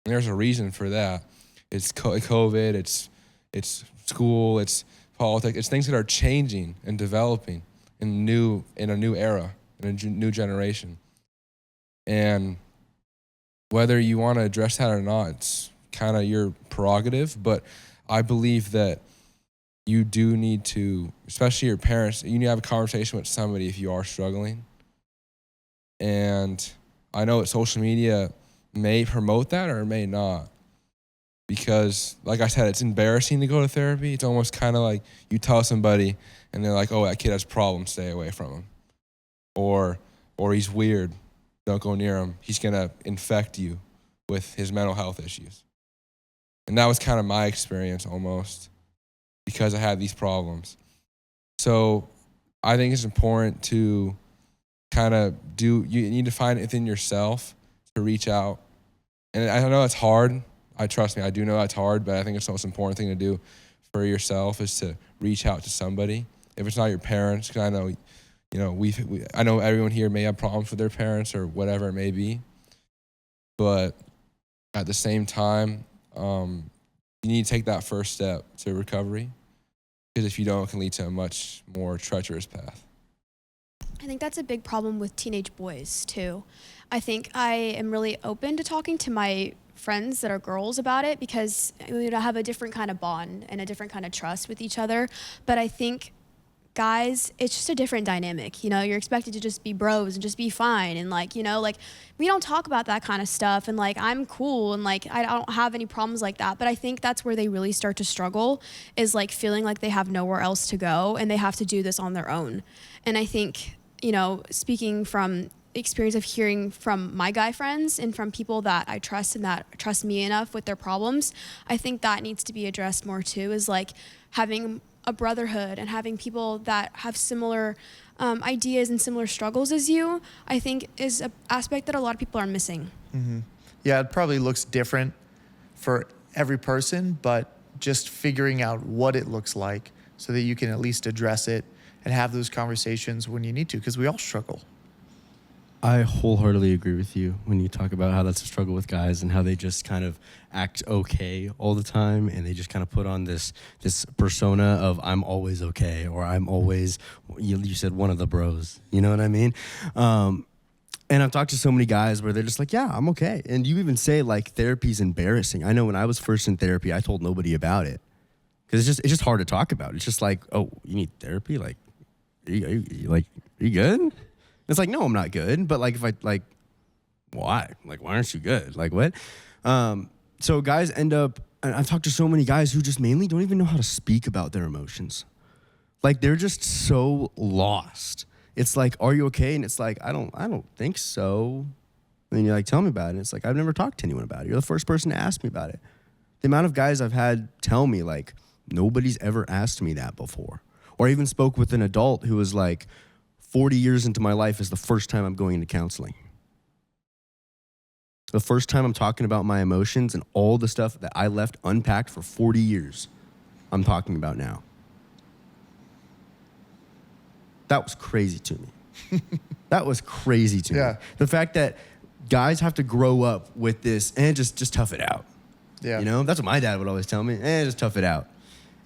And there's a reason for that. It's COVID, it's school, it's politics, it's things that are changing and developing in a new era, in a new generation. And whether you want to address that or not, it's kind of your prerogative. But I believe that you do need to, especially your parents, you need to have a conversation with somebody if you are struggling. And I know that social media may promote that or it may not. Because, like I said, it's embarrassing to go to therapy. It's almost kind of like you tell somebody and they're like, oh, that kid has problems, stay away from him. Or he's weird, don't go near him. He's going to infect you with his mental health issues. And that was kind of my experience almost, because I had these problems. So I think it's important to kind of you need to find it within yourself to reach out. And I know it's hard. Trust me, I do know that's hard, but I think it's the most important thing to do for yourself is to reach out to somebody if it's not your parents, because I know, you know, I know everyone here may have problems with their parents or whatever it may be, but at the same time, you need to take that first step to recovery, because if you don't, it can lead to a much more treacherous path. I think that's a big problem with teenage boys too. I think I am really open to talking to my friends that are girls about it because we have a different kind of bond and a different kind of trust with each other. But I think guys, it's just a different dynamic. You know, you're expected to just be bros and just be fine. And like, you know, like we don't talk about that kind of stuff. And like, I'm cool and like, I don't have any problems like that. But I think that's where they really start to struggle, is like feeling like they have nowhere else to go and they have to do this on their own. And I think, you know, speaking from experience of hearing from my guy friends and from people that I trust and that trust me enough with their problems, I think that needs to be addressed more too, is like having a brotherhood and having people that have similar ideas and similar struggles as you, I think is an aspect that a lot of people are missing. Mm-hmm. Yeah, it probably looks different for every person, but just figuring out what it looks like so that you can at least address it and have those conversations when you need to, because we all struggle. I wholeheartedly agree with you when you talk about how that's a struggle with guys and how they just kind of act okay all the time, and they just kind of put on this persona of I'm always okay, or I'm always, you said one of the bros, you know what I mean? And I've talked to so many guys where they're just like, yeah, I'm okay. And you even say like therapy's embarrassing. I know when I was first in therapy, I told nobody about it because it's just hard to talk about. It's just like, oh, you need therapy? Like, are you good? It's like, no, I'm not good. But like, if I like, why? Like, why aren't you good? Like, what? So guys end up, and I've talked to so many guys who just mainly don't even know how to speak about their emotions. Like, they're just so lost. It's like, are you okay? And it's like, I don't think so. And then you're like, tell me about it. And it's like, I've never talked to anyone about it. You're the first person to ask me about it. The amount of guys I've had tell me, like, nobody's ever asked me that before. Or I even spoke with an adult who was like, 40 years into my life is the first time I'm going into counseling. The first time I'm talking about my emotions and all the stuff that I left unpacked for 40 years, I'm talking about now. That was crazy to me. That was crazy to me. The fact that guys have to grow up with this and just tough it out. Yeah. You know, that's what my dad would always tell me. Just tough it out.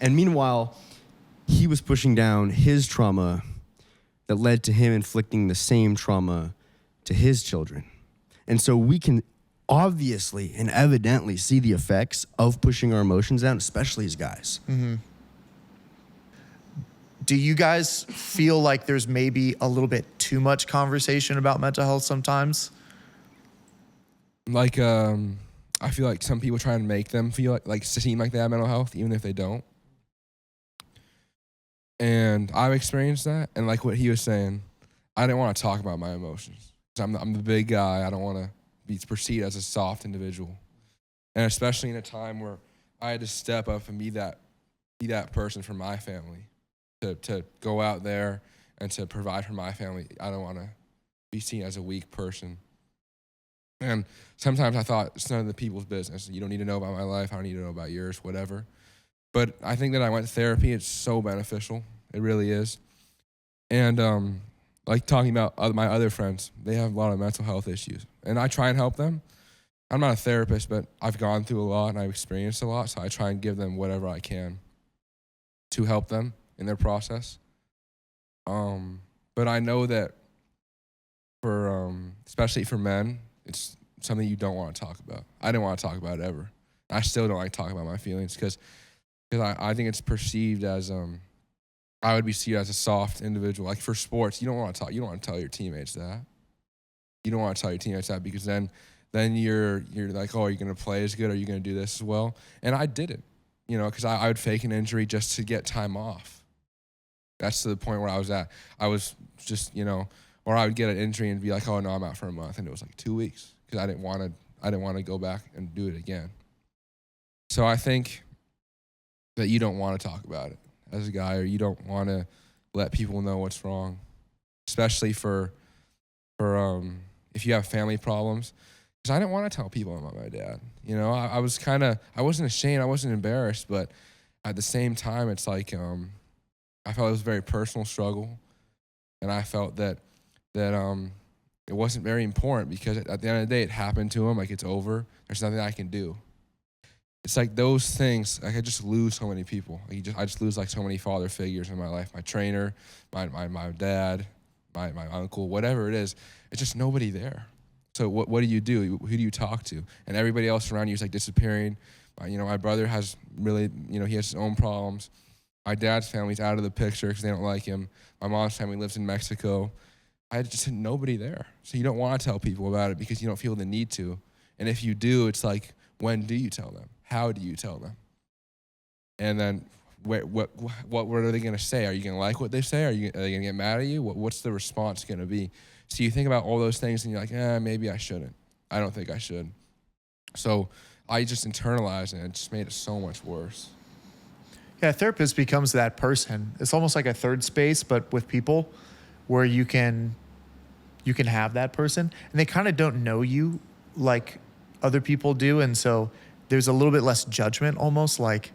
And meanwhile, he was pushing down his trauma that led to him inflicting the same trauma to his children. And so we can obviously and evidently see the effects of pushing our emotions down, especially as guys. Mm-hmm. Do you guys feel like there's maybe a little bit too much conversation about mental health sometimes? Like, I feel like some people try and make them feel like seem like they have mental health, even if they don't. And I've experienced that. And like what he was saying, I didn't want to talk about my emotions. I'm the big guy. I don't want to be perceived as a soft individual. And especially in a time where I had to step up and be that person for my family, to go out there and to provide for my family. I don't want to be seen as a weak person. And sometimes I thought it's none of the people's business. You don't need to know about my life. I don't need to know about yours, whatever. But I think that I went to therapy. It's so beneficial. It really is. And like talking about my other friends, they have a lot of mental health issues. And I try and help them. I'm not a therapist, but I've gone through a lot and I've experienced a lot. So I try and give them whatever I can to help them in their process. But I know that for especially for men, it's something you don't want to talk about. I didn't want to talk about it ever. I still don't like talking about my feelings because I think it's perceived as I would be seen as a soft individual. Like for sports, you don't want to tell your teammates that. You don't want to tell your teammates that because then you're like, oh, are you going to play as good? Are you going to do this as well? And I didn't, because I would fake an injury just to get time off. That's to the point where I was at. I was just, or I would get an injury and be like, oh no, I'm out for a month, and it was like 2 weeks because I didn't want to go back and do it again. So I think that you don't want to talk about it as a guy, or you don't want to let people know what's wrong, especially for if you have family problems. Because I didn't want to tell people about my dad. I wasn't ashamed, I wasn't embarrassed, but at the same time, it's like I felt it was a very personal struggle, and I felt that it wasn't very important because at the end of the day, it happened to him. Like, it's over. There's nothing I can do. It's like those things. Like, I just lose so many people. I just lose like so many father figures in my life. My trainer, my dad, my uncle, whatever it is. It's just nobody there. So what do you do? Who do you talk to? And everybody else around you is like disappearing. My brother has really, he has his own problems. My dad's family's out of the picture because they don't like him. My mom's family lives in Mexico. I just had nobody there. So you don't want to tell people about it because you don't feel the need to. And if you do, it's like, when do you tell them? How do you tell them? And then what are they going to say? Are you going to like what they say? Are they going to get mad at you? What's the response going to be? So you think about all those things and you're like, maybe I shouldn't. I don't think I should. So I just internalized it and it just made it so much worse. Yeah, a therapist becomes that person. It's almost like a third space, but with people where you can have that person, and they kind of don't know you like other people do, and so there's a little bit less judgment, almost like,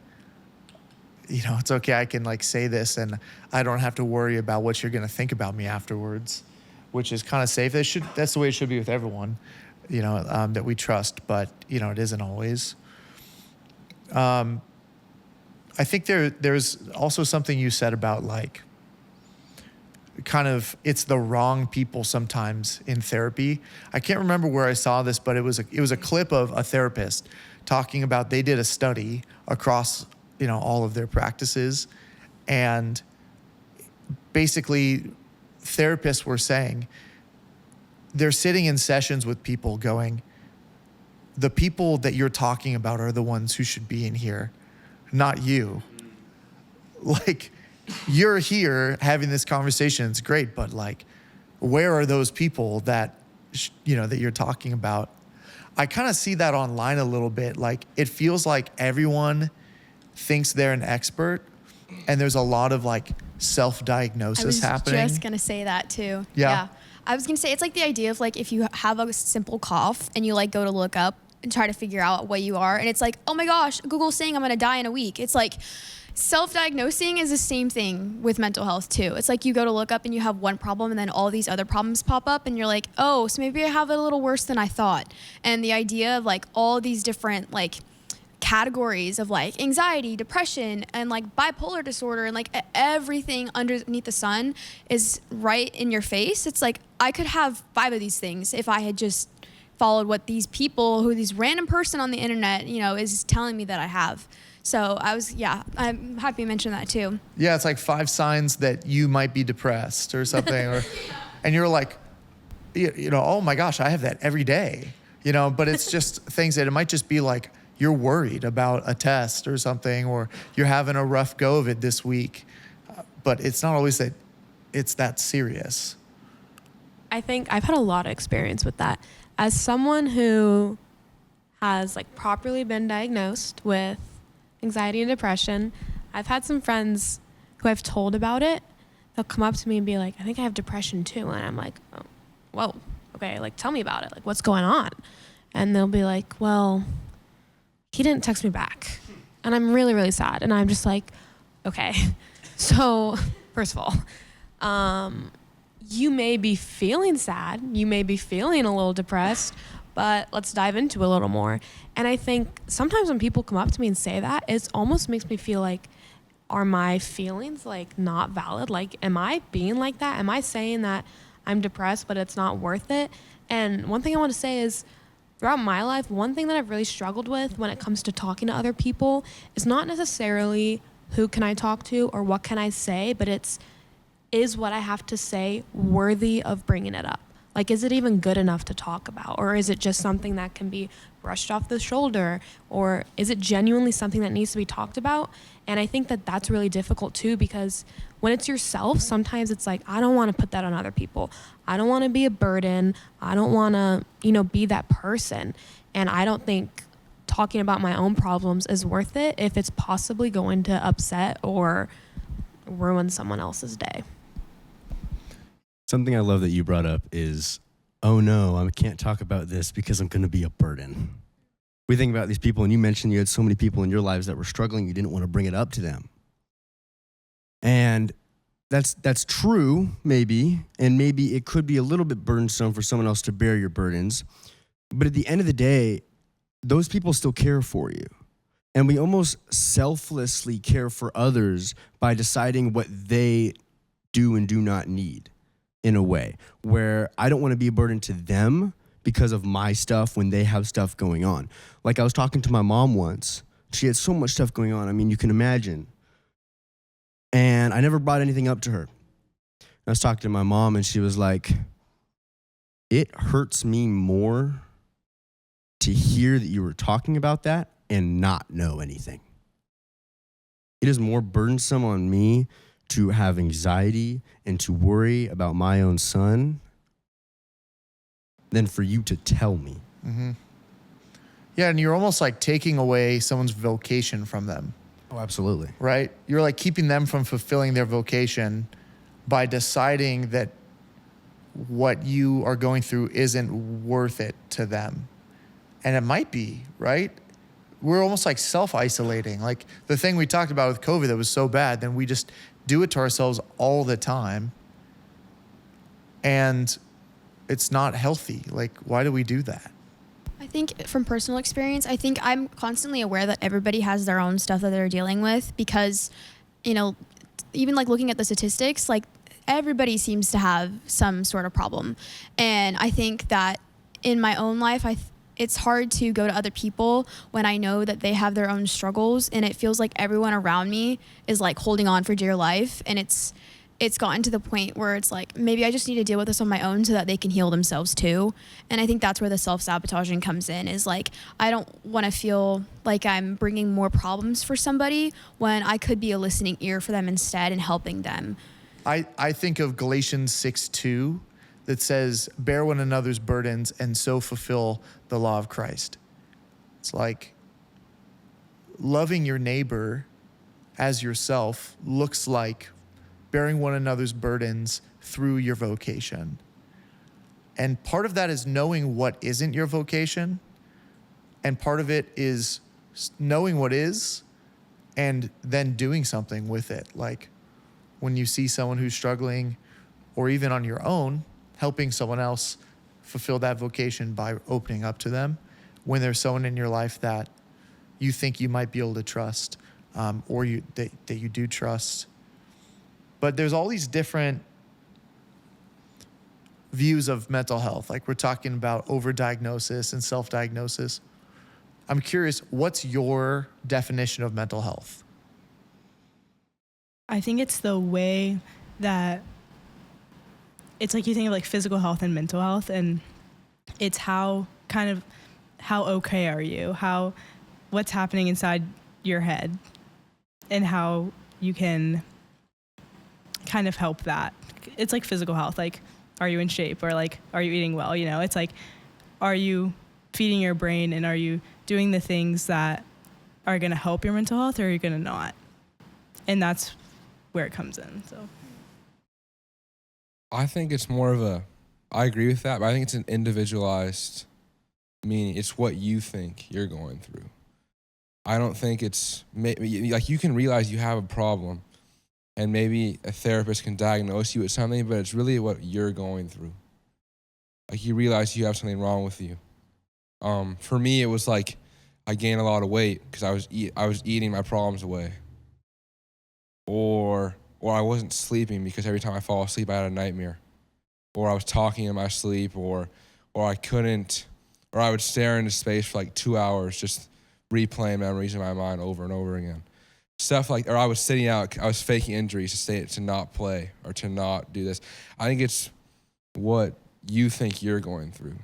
it's okay, I can like say this and I don't have to worry about what you're going to think about me afterwards, which is kind of safe. That's the way it should be with everyone, that we trust, but it isn't always. I think there's also something you said about like kind of it's the wrong people sometimes in therapy. I can't remember where I saw this, but it was a clip of a therapist talking about they did a study across all of their practices, and basically therapists were saying they're sitting in sessions with people going, the people that you're talking about are the ones who should be in here, not you. Like, you're here having this conversation, it's great, but like, where are those people that that you're talking about? I kind of see that online a little bit. Like, it feels like everyone thinks they're an expert, and there's a lot of like self-diagnosis happening. I was just gonna say that too. Yeah. I was gonna say it's like the idea of like if you have a simple cough and you like go to look up and try to figure out what you are, and it's like, oh my gosh, Google's saying I'm gonna die in a week. It's like self-diagnosing is the same thing with mental health too. It's like you go to look up and you have one problem and then all these other problems pop up and you're like, oh, so maybe I have it a little worse than I thought. And the idea of like all these different like categories of like anxiety, depression, and like bipolar disorder, and like everything underneath the sun is right in your face. It's like I could have 5 of these things if I had just followed what these people, this random person on the internet, is telling me that I have. So I'm happy you mentioned that too. Yeah, it's like 5 signs that you might be depressed or something, and you're like, oh my gosh, I have that every day, but it's just things that it might just be like, you're worried about a test or something, or you're having a rough go of it this week, but it's not always that it's that serious. I think I've had a lot of experience with that. As someone who has like properly been diagnosed with anxiety and depression, I've had some friends who I've told about it. They'll come up to me and be like, I think I have depression too. And I'm like, oh, whoa, okay, like tell me about it. Like, what's going on? And they'll be like, well, he didn't text me back. And I'm really, really sad. And I'm just like, okay. So first of all, you may be feeling sad. You may be feeling a little depressed, but let's dive into a little more. And I think sometimes when people come up to me and say that, it almost makes me feel like, are my feelings like not valid? Like, am I being like that? Am I saying that I'm depressed, but it's not worth it? And one thing I want to say is, throughout my life, one thing that I've really struggled with when it comes to talking to other people is not necessarily who can I talk to or what can I say, but is what I have to say worthy of bringing it up? Like, is it even good enough to talk about? Or is it just something that can be brushed off the shoulder? Or is it genuinely something that needs to be talked about? And I think that that's really difficult too, because when it's yourself, sometimes it's like, I don't want to put that on other people. I don't want to be a burden. I don't want to, be that person. And I don't think talking about my own problems is worth it if it's possibly going to upset or ruin someone else's day. Something I love that you brought up is, oh no, I can't talk about this because I'm going to be a burden. We think about these people, and you mentioned you had so many people in your lives that were struggling, you didn't want to bring it up to them. And that's true, maybe, and maybe it could be a little bit burdensome for someone else to bear your burdens. But at the end of the day, those people still care for you. And we almost selflessly care for others by deciding what they do and do not need, in a way where I don't want to be a burden to them because of my stuff when they have stuff going on. Like, I was talking to my mom once. She had so much stuff going on. I mean, you can imagine. And I never brought anything up to her. I was talking to my mom, and she was like, it hurts me more to hear that you were talking about that and not know anything. It is more burdensome on me to have anxiety and to worry about my own son than for you to tell me. Mm-hmm. Yeah, and you're almost like taking away someone's vocation from them. Oh, absolutely. Right? You're like keeping them from fulfilling their vocation by deciding that what you are going through isn't worth it to them. And it might be, right? We're almost like self-isolating. Like the thing we talked about with COVID that was so bad, then we just do it to ourselves all the time. And it's not healthy. Like, why do we do that? I think from personal experience, I think I'm constantly aware that everybody has their own stuff that they're dealing with because, you know, even like looking at the statistics, like everybody seems to have some sort of problem. And I think that in my own life, it's hard to go to other people when I know that they have their own struggles, and it feels like everyone around me is like holding on for dear life. And it's gotten to the point where it's like, maybe I just need to deal with this on my own so that they can heal themselves too. And I think that's where the self-sabotaging comes in, is like, I don't want to feel like I'm bringing more problems for somebody when I could be a listening ear for them instead and helping them. I think of Galatians 6:2 that says, bear one another's burdens and so fulfill the law of Christ. It's like loving your neighbor as yourself looks like bearing one another's burdens through your vocation. And part of that is knowing what isn't your vocation. And part of it is knowing what is and then doing something with it. Like when you see someone who's struggling, or even on your own, helping someone else fulfill that vocation by opening up to them. When there's someone in your life that you think you might be able to trust, or that you do trust. But there's all these different views of mental health. Like we're talking about overdiagnosis and self-diagnosis. I'm curious, what's your definition of mental health? I think it's the way that it's like you think of like physical health and mental health, and it's how okay are you? What's happening inside your head, and how you can kind of help that. It's like physical health, like are you in shape, or like are you eating well? You know, it's like, are you feeding your brain, and are you doing the things that are going to help your mental health, or are you going to not? And that's where it comes in. So I think it's more of I agree with that, but I think it's an individualized meaning. It's what you think you're going through. I don't think it's, like you can realize you have a problem and maybe a therapist can diagnose you with something, but it's really what you're going through. Like you realize you have something wrong with you. For me, it was like I gained a lot of weight because I was eating my problems away. Or I wasn't sleeping because every time I fall asleep, I had a nightmare. Or I was talking in my sleep, or I couldn't, or I would stare into space for like 2 hours, just replaying memories in my mind over and over again. Stuff like, or I was sitting out, I was faking injuries to not play or to not do this. I think it's what you think you're going through.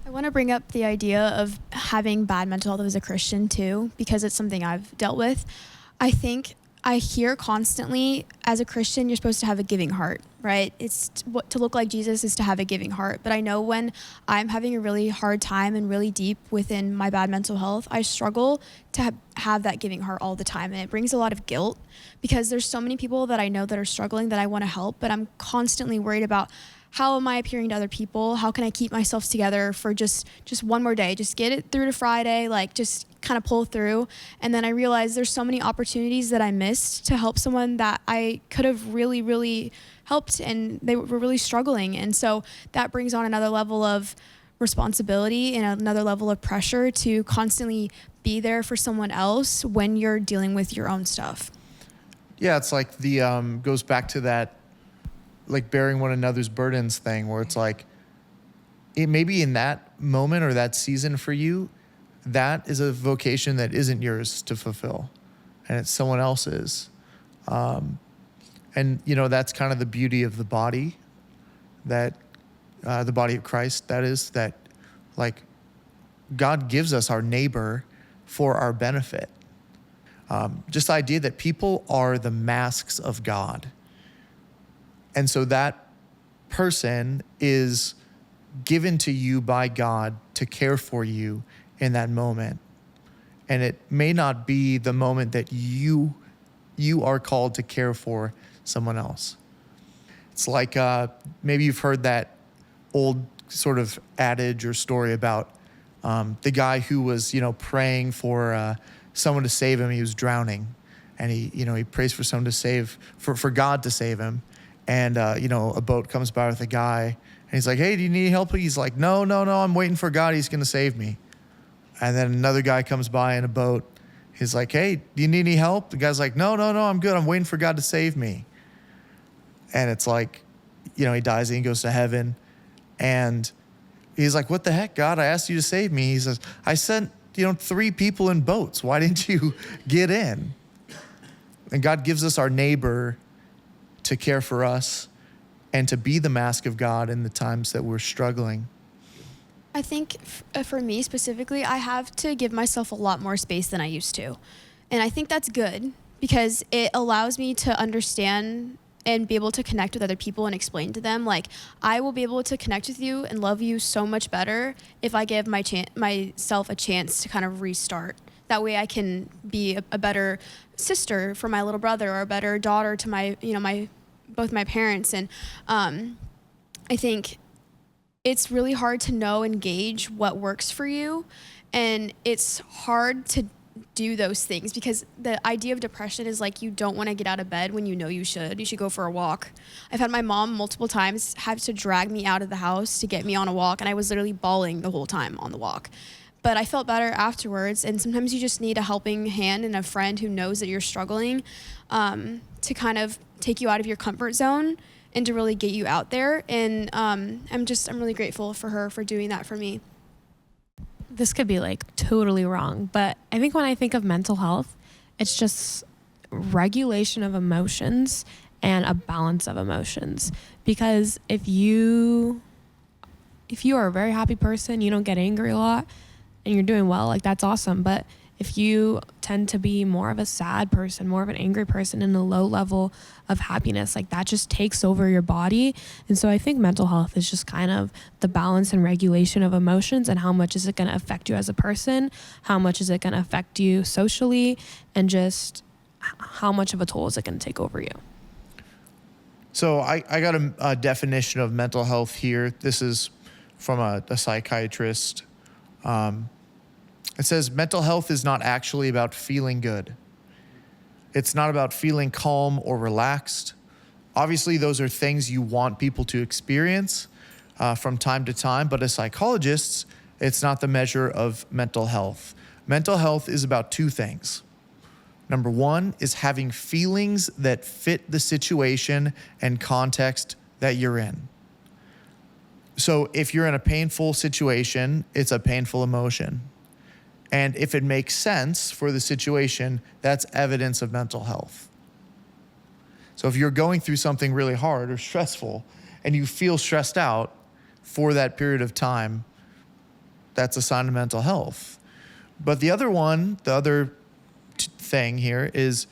I want to bring up the idea of having bad mental health as a Christian too, because it's something I've dealt with. I think I hear constantly, as a Christian, you're supposed to have a giving heart, right? It's to look like Jesus is to have a giving heart. But I know when I'm having a really hard time and really deep within my bad mental health, I struggle to have that giving heart all the time. And it brings a lot of guilt because there's so many people that I know that are struggling that I want to help, but I'm constantly worried about how am I appearing to other people? How can I keep myself together for just one more day? Just get it through to Friday, like just kind of pull through. And then I realized there's so many opportunities that I missed to help someone that I could have really, really helped, and they were really struggling. And so that brings on another level of responsibility and another level of pressure to constantly be there for someone else when you're dealing with your own stuff. Yeah, it's like the goes back to that, like bearing one another's burdens thing, where it's like, it maybe in that moment or that season for you, that is a vocation that isn't yours to fulfill, and it's someone else's. And you know, that's kind of the beauty of the body, that the body of Christ, that is, that like God gives us our neighbor for our benefit. Just the idea that people are the masks of God. And so that person is given to you by God to care for you in that moment. And it may not be the moment that you are called to care for someone else. It's like maybe you've heard that old sort of adage or story about the guy who was, praying for someone to save him. He was drowning, and he prays for someone to save, for God to save him. And a boat comes by with a guy, and he's like, "Hey, do you need help?" He's like, No, I'm waiting for God. He's gonna save me. And then another guy comes by in a boat. He's like, "Hey, do you need any help?" The guy's like, No, I'm good. I'm waiting for God to save me. And it's like, he dies and he goes to heaven. And he's like, "What the heck, God? I asked you to save me." He says, "I sent, 3 people in boats. Why didn't you get in?" And God gives us our neighbor to care for us and to be the mask of God in the times that we're struggling. I think for me specifically, I have to give myself a lot more space than I used to. And I think that's good because it allows me to understand and be able to connect with other people and explain to them, like, I will be able to connect with you and love you so much better if I give myself a chance to kind of restart. That way I can be a better sister for my little brother, or a better daughter to my both my parents. And I think it's really hard to know and gauge what works for you. And it's hard to do those things because the idea of depression is like, you don't want to get out of bed when you should go for a walk. I've had my mom multiple times have to drag me out of the house to get me on a walk, and I was literally bawling the whole time on the walk. But I felt better afterwards, and sometimes you just need a helping hand and a friend who knows that you're struggling to kind of take you out of your comfort zone and to really get you out there. And I'm really grateful for her for doing that for me. This could be like totally wrong, but I think when I think of mental health, it's just regulation of emotions and a balance of emotions. Because if you are a very happy person, you don't get angry a lot, and you're doing well, like, that's awesome. But if you tend to be more of a sad person, more of an angry person in a low level of happiness, like, that just takes over your body. And so I think mental health is just kind of the balance and regulation of emotions, and how much is it going to affect you as a person, how much is it going to affect you socially, and just how much of a toll is it going to take over you. So I got a definition of mental health here. This is from a psychiatrist. It says mental health is not actually about feeling good. It's not about feeling calm or relaxed. Obviously, those are things you want people to experience from time to time, but as psychologists, it's not the measure of mental health. Mental health is about 2 things. Number 1 is having feelings that fit the situation and context that you're in. So if you're in a painful situation, it's a painful emotion. And if it makes sense for the situation, that's evidence of mental health. So if you're going through something really hard or stressful and you feel stressed out for that period of time, that's a sign of mental health. But the other thing here is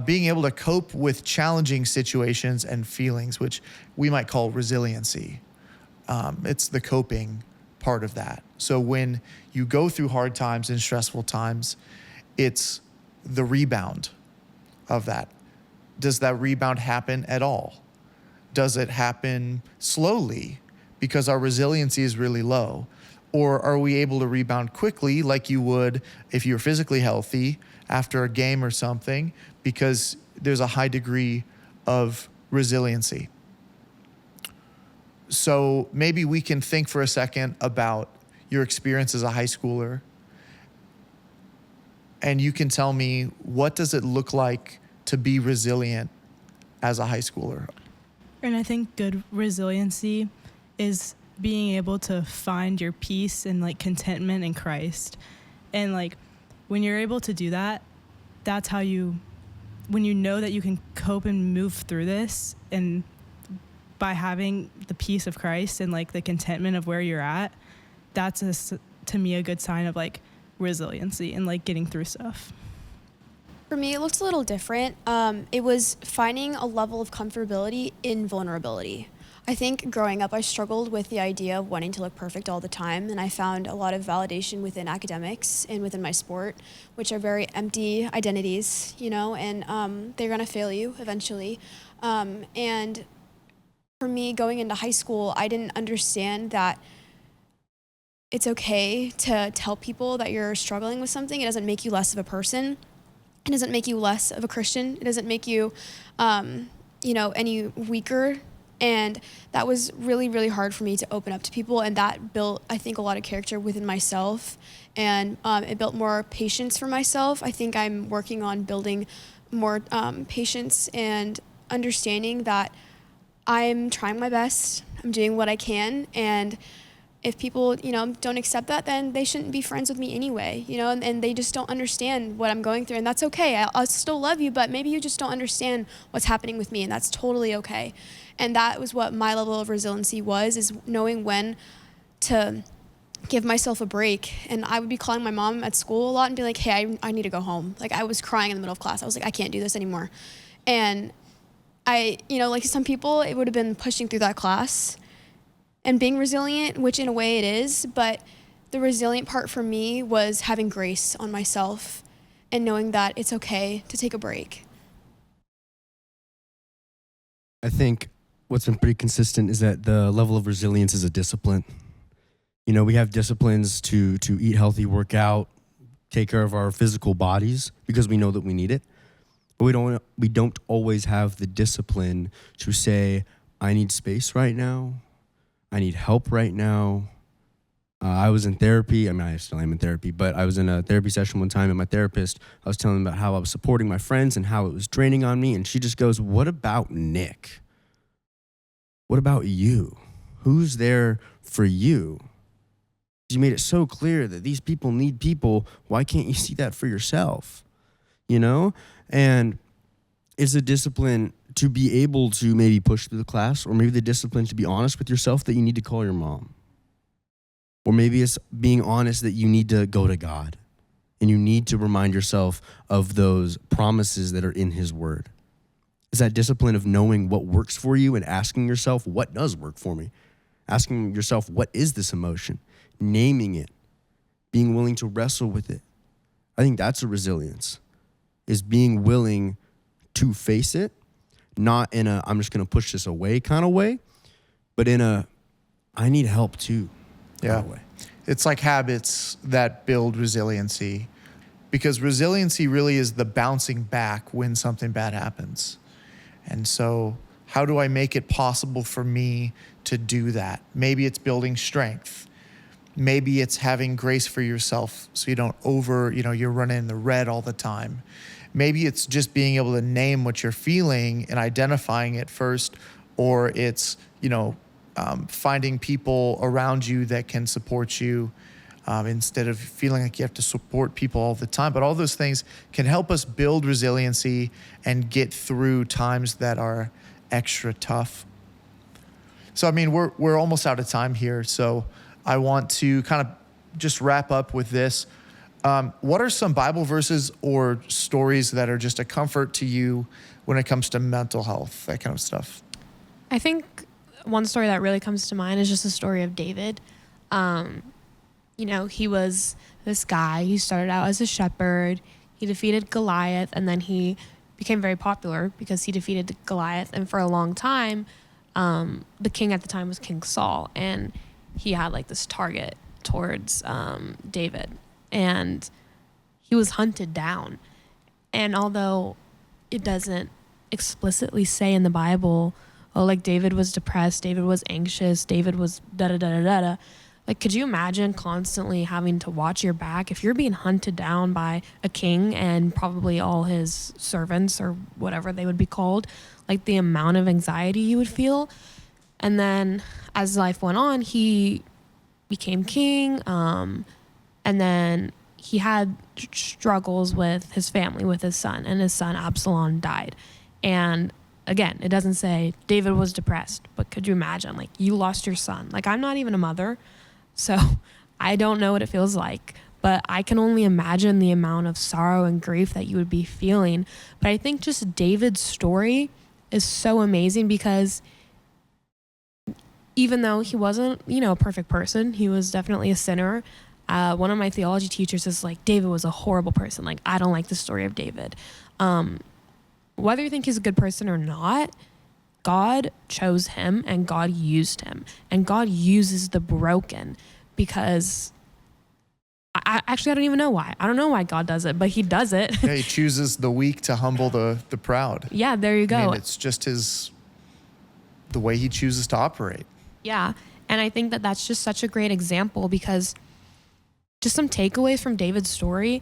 being able to cope with challenging situations and feelings, which we might call resiliency. It's the coping part of that. So when you go through hard times and stressful times, it's the rebound of that. Does that rebound happen at all? Does it happen slowly because our resiliency is really low? Or are we able to rebound quickly like you would if you're physically healthy after a game or something, because there's a high degree of resiliency? So maybe we can think for a second about your experience as a high schooler, and you can tell me, what does it look like to be resilient as a high schooler? And I think good resiliency is being able to find your peace and like contentment in Christ. And like when you're able to do that, that's how when you know that you can cope and move through this, and by having the peace of Christ and like the contentment of where you're at, that's to me a good sign of like resiliency and like getting through stuff. For me, it looked a little different. It was finding a level of comfortability in vulnerability. I think growing up, I struggled with the idea of wanting to look perfect all the time, and I found a lot of validation within academics and within my sport, which are very empty identities, and they're gonna fail you eventually. And for me, going into high school, I didn't understand that it's okay to tell people that you're struggling with something. It doesn't make you less of a person. It doesn't make you less of a Christian. It doesn't make you, any weaker. And that was really, really hard for me to open up to people. And that built, I think, a lot of character within myself. And it built more patience for myself. I think I'm working on building more patience and understanding that I'm trying my best. I'm doing what I can. And if people, don't accept that, then they shouldn't be friends with me anyway, and they just don't understand what I'm going through. And that's okay. I'll still love you, but maybe you just don't understand what's happening with me, and that's totally okay. And that was what my level of resiliency was, is knowing when to give myself a break. And I would be calling my mom at school a lot and be like, hey, I need to go home. Like, I was crying in the middle of class. I was like, I can't do this anymore. And like some people, it would have been pushing through that class and being resilient, which in a way it is, but the resilient part for me was having grace on myself and knowing that it's okay to take a break. I think what's been pretty consistent is that the level of resilience is a discipline. We have disciplines to eat healthy, work out, take care of our physical bodies because we know that we need it. But we don't always have the discipline to say, I need space right now. I need help right now. I was in therapy. I mean, I still am in therapy, but I was in a therapy session one time, and my therapist, I was telling them about how I was supporting my friends and how it was draining on me. And she just goes, what about Nick? What about you? Who's there for you? You made it so clear that these people need people. Why can't you see that for yourself? And it's a discipline to be able to maybe push through the class, or maybe the discipline to be honest with yourself that you need to call your mom. Or maybe it's being honest that you need to go to God and you need to remind yourself of those promises that are in his word. It's that discipline of knowing what works for you and asking yourself, what does work for me? Asking yourself, what is this emotion? Naming it, being willing to wrestle with it. I think that's a resilience, is being willing to face it, not in a, I'm just going to push this away kind of way, but in a, I need help too kind of way. It's like habits that build resiliency, because resiliency really is the bouncing back when something bad happens. And so how do I make it possible for me to do that? Maybe it's building strength. Maybe it's having grace for yourself so you don't you're running in the red all the time. Maybe it's just being able to name what you're feeling and identifying it first, or it's, finding people around you that can support you instead of feeling like you have to support people all the time. But all those things can help us build resiliency and get through times that are extra tough. So, we're almost out of time here. So I want to kind of just wrap up with this. What are some Bible verses or stories that are just a comfort to you when it comes to mental health, that kind of stuff? I think one story that really comes to mind is just the story of David. He was this guy. He started out as a shepherd. He defeated Goliath, and then he became very popular because he defeated Goliath. And for a long time, the king at the time was King Saul, and he had like this target towards David, and he was hunted down. And although it doesn't explicitly say in the Bible, oh, like David was depressed, David was anxious, David was da da da da da da. Like, could you imagine constantly having to watch your back if you're being hunted down by a king and probably all his servants or whatever they would be called? Like, the amount of anxiety you would feel. And then as life went on, he became king. And then he had struggles with his family, with his son, and his son Absalom died. And again, it doesn't say David was depressed, but could you imagine, like, you lost your son? Like, I'm not even a mother, so I don't know what it feels like, but I can only imagine the amount of sorrow and grief that you would be feeling. But I think just David's story is so amazing because even though he wasn't, a perfect person, he was definitely a sinner. One of my theology teachers is like, David was a horrible person. Like, I don't like the story of David. Whether you think he's a good person or not, God chose him and God used him. And God uses the broken because I don't even know why. I don't know why God does it, but he does it. Yeah, he chooses the weak to humble the proud. Yeah, there you go. I mean, it's just the way he chooses to operate. Yeah. And I think that that's just such a great example because just some takeaways from David's story.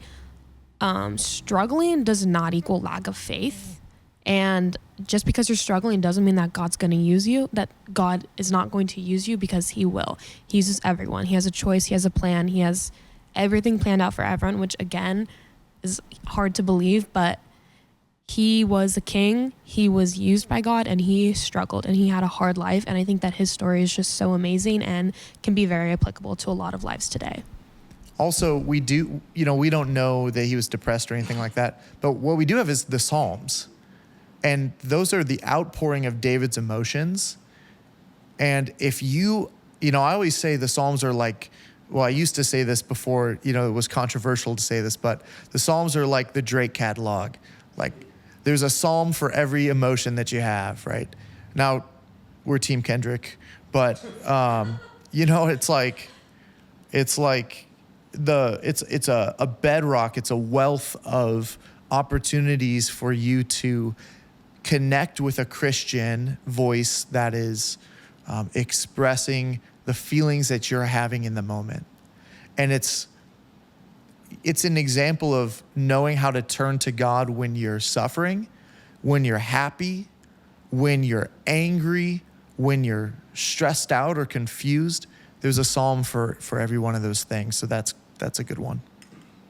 Struggling does not equal lack of faith. And just because you're struggling doesn't mean that God's going to use you, that God is not going to use you, because he will. He uses everyone. He has a choice. He has a plan. He has everything planned out for everyone, which again is hard to believe, but he was a king. He was used by God and he struggled and he had a hard life. And I think that his story is just so amazing and can be very applicable to a lot of lives today. Also, we don't know that he was depressed or anything like that, but what we do have is the Psalms. And those are the outpouring of David's emotions. And if I always say the Psalms are like, well, I used to say this before, it was controversial to say this, but the Psalms are like the Drake catalog. Like, there's a psalm for every emotion that you have, right? Now, we're Team Kendrick, but, it's a bedrock. It's a wealth of opportunities for you to connect with a Christian voice that is expressing the feelings that you're having in the moment. And it's an example of knowing how to turn to God when you're suffering, when you're happy, when you're angry, when you're stressed out or confused. There's a psalm for every one of those things. So that's a good one.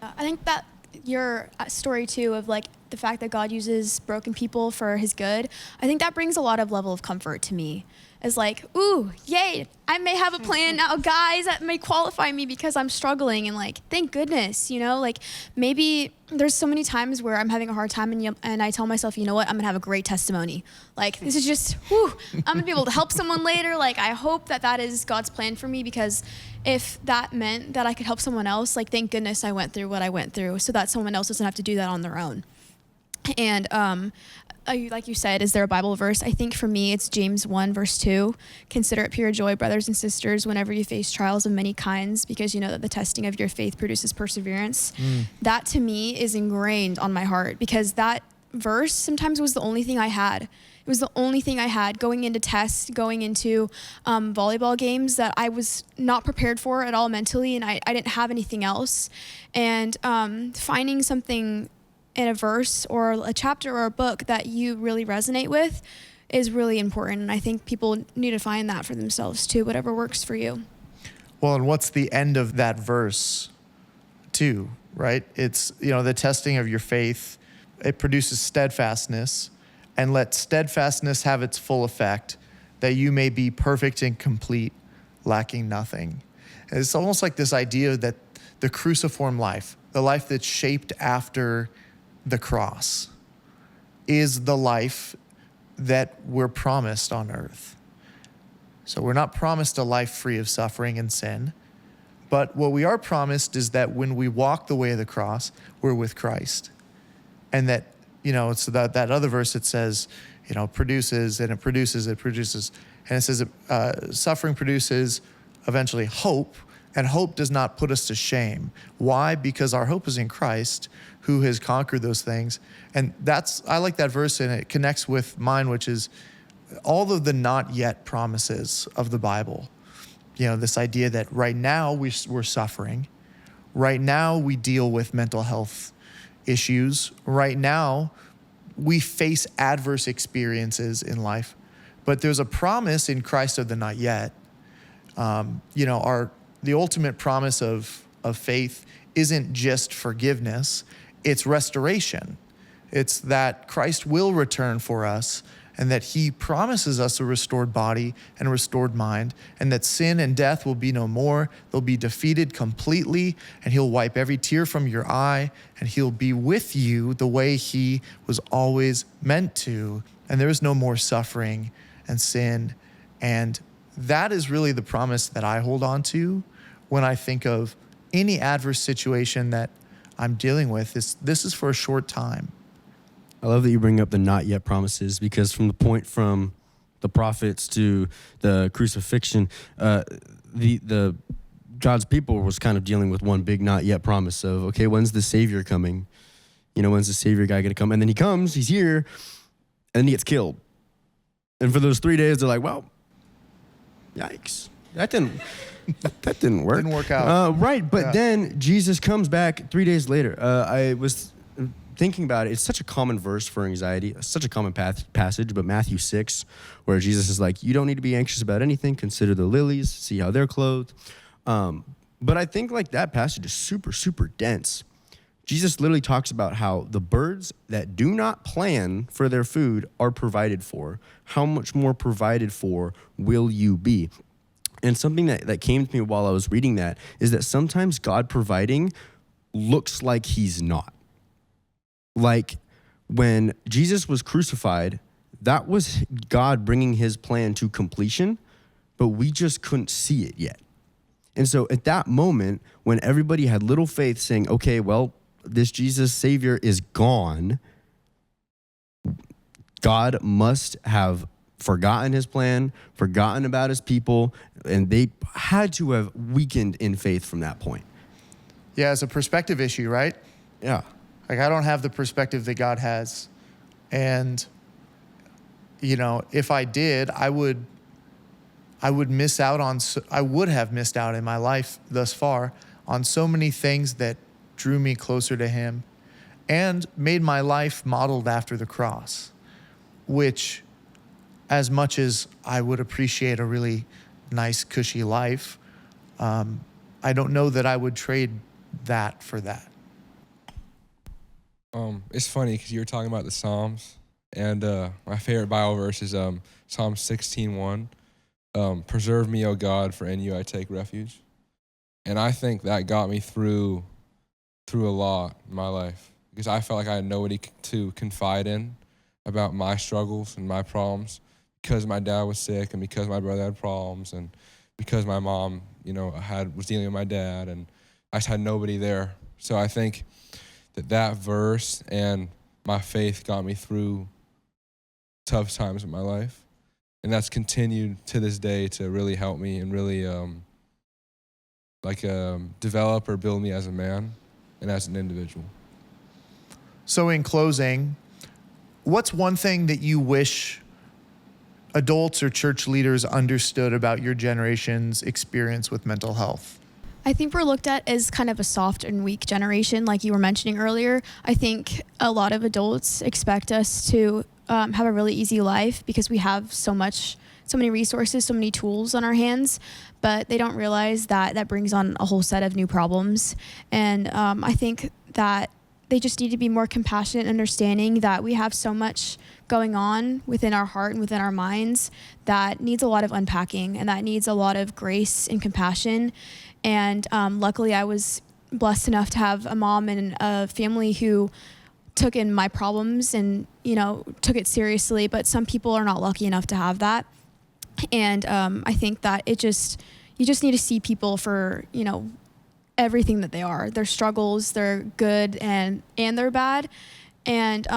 I think that your story too of like the fact that God uses broken people for his good, I think that brings a lot of level of comfort to me. As like, ooh, yay, I may have a plan now, guys, that may qualify me because I'm struggling, and like, thank goodness, like maybe there's so many times where I'm having a hard time and I tell myself, you know what, I'm gonna have a great testimony. Like, this is just, I'm gonna be able to help someone later. Like, I hope that is God's plan for me, because if that meant that I could help someone else, like, thank goodness I went through what I went through so that someone else doesn't have to do that on their own. And like you said, is there a Bible verse? I think for me, it's James 1, verse 2. Consider it pure joy, brothers and sisters, whenever you face trials of many kinds, because you know that the testing of your faith produces perseverance. That to me is ingrained on my heart, because that verse sometimes was the only thing I had. It was the only thing I had going into tests, going into volleyball games that I was not prepared for at all mentally, and I didn't have anything else. And finding something in a verse or a chapter or a book that you really resonate with is really important. And I think people need to find that for themselves too, whatever works for you. Well, and what's the end of that verse too, right? It's, the testing of your faith, it produces steadfastness, and let steadfastness have its full effect, that you may be perfect and complete, lacking nothing. And it's almost like this idea that the cruciform life, the life that's shaped after the cross, is the life that we're promised on earth. So we're not promised a life free of suffering and sin, but what we are promised is that when we walk the way of the cross, we're with Christ. And that, it's that other verse that says, produces, and it produces. And it says suffering produces eventually hope, And hope does not put us to shame. Why? Because our hope is in Christ, who has conquered those things. And I like that verse, and it connects with mine, which is all of the not yet promises of the Bible. You know, this idea that right now we're suffering. Right now we deal with mental health issues. Right now we face adverse experiences in life. But there's a promise in Christ of the not yet. The ultimate promise of faith isn't just forgiveness, it's restoration. It's that Christ will return for us, and that he promises us a restored body and a restored mind, and that sin and death will be no more. They'll be defeated completely, and he'll wipe every tear from your eye, and he'll be with you the way he was always meant to. And there is no more suffering and sin. And that is really the promise that I hold on to when I think of any adverse situation that I'm dealing with. This is for a short time. I love that you bring up the not yet promises, because from the point from the prophets to the crucifixion, the God's people was kind of dealing with one big not yet promise of, okay, when's the Savior coming? When's the Savior guy going to come? And then he comes, he's here, and then he gets killed. And for those 3 days, they're like, well, yikes. That didn't work. Didn't work out. Right, but then Jesus comes back 3 days later. I was thinking about it. It's such a common verse for anxiety, such a common passage, but Matthew 6, where Jesus is like, you don't need to be anxious about anything. Consider the lilies, see how they're clothed. But I think like that passage is super, super dense. Jesus literally talks about how the birds that do not plan for their food are provided for. How much more provided for will you be? And something that came to me while I was reading that is that sometimes God providing looks like he's not. Like when Jesus was crucified, that was God bringing his plan to completion, but we just couldn't see it yet. And so at that moment, when everybody had little faith saying, okay, well, this Jesus Savior is gone, God must have forgotten his plan, forgotten about his people, and they had to have weakened in faith from that point. Yeah, it's a perspective issue, right? Yeah. Like, I don't have the perspective that God has. And, if I did, I would have missed out in my life thus far on so many things that drew me closer to him and made my life modeled after the cross, which, as much as I would appreciate a really nice, cushy life, I don't know that I would trade that for that. It's funny because you were talking about the Psalms, and my favorite Bible verse is Psalm 16:1. Preserve me, O God, for in you I take refuge. And I think that got me through a lot in my life, because I felt like I had nobody to confide in about my struggles and my problems, because my dad was sick, and because my brother had problems, and because my mom, was dealing with my dad, and I just had nobody there. So I think that verse and my faith got me through tough times in my life. And that's continued to this day to really help me and really develop or build me as a man and as an individual. So in closing, what's one thing that you wish adults or church leaders understood about your generation's experience with mental health? I think we're looked at as kind of a soft and weak generation, like you were mentioning earlier. I think a lot of adults expect us to have a really easy life because we have so many resources, so many tools on our hands, but they don't realize that brings on a whole set of new problems. And I think that they just need to be more compassionate, understanding that we have so much going on within our heart and within our minds that needs a lot of unpacking, and that needs a lot of grace and compassion. And luckily I was blessed enough to have a mom and a family who took in my problems and, took it seriously, but some people are not lucky enough to have that. And I think that you just need to see people for, everything that they are, their struggles, their good and their bad, and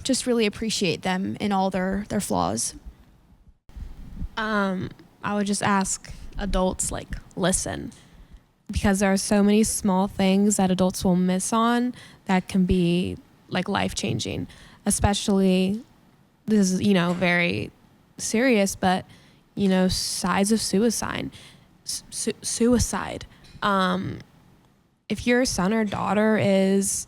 just really appreciate them in all their flaws. I would just ask adults, listen. because there are so many small things that adults will miss on that can be like life changing, especially this is, very serious, but, sides of suicide. Suicide. If your son or daughter is,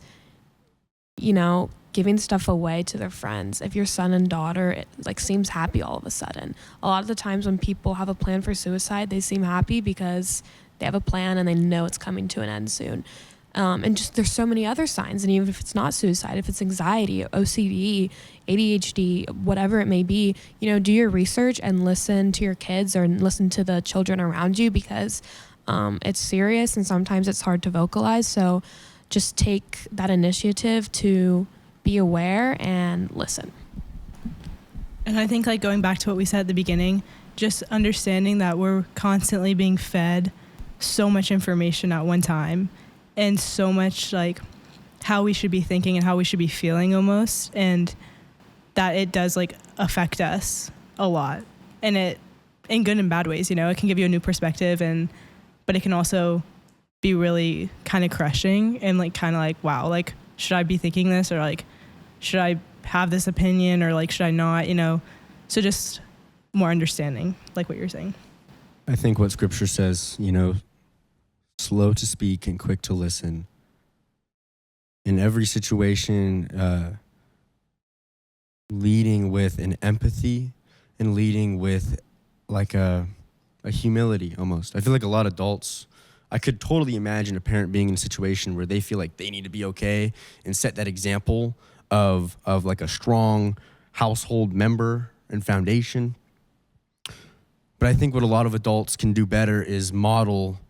giving stuff away to their friends, if your son and daughter seems happy all of a sudden, a lot of the times when people have a plan for suicide, they seem happy because they have a plan and they know it's coming to an end soon. And just there's so many other signs, and even if it's not suicide, if it's anxiety, OCD, ADHD, whatever it may be, do your research and listen to your kids or listen to the children around you, because it's serious and sometimes it's hard to vocalize. So just take that initiative to be aware and listen. And I think going back to what we said at the beginning, just understanding that we're constantly being fed so much information at one time, and so much how we should be thinking and how we should be feeling almost, and that it does affect us a lot, and it in good and bad ways. It can give you a new perspective, but it can also be really kind of crushing and wow, should I be thinking this, or should I have this opinion, or should I not? So just more understanding, like what you're saying. I think what scripture says, slow to speak and quick to listen. In every situation, leading with an empathy and leading with a humility almost. I feel like a lot of adults, I could totally imagine a parent being in a situation where they feel like they need to be okay and set that example of a strong household member and foundation. But I think what a lot of adults can do better is model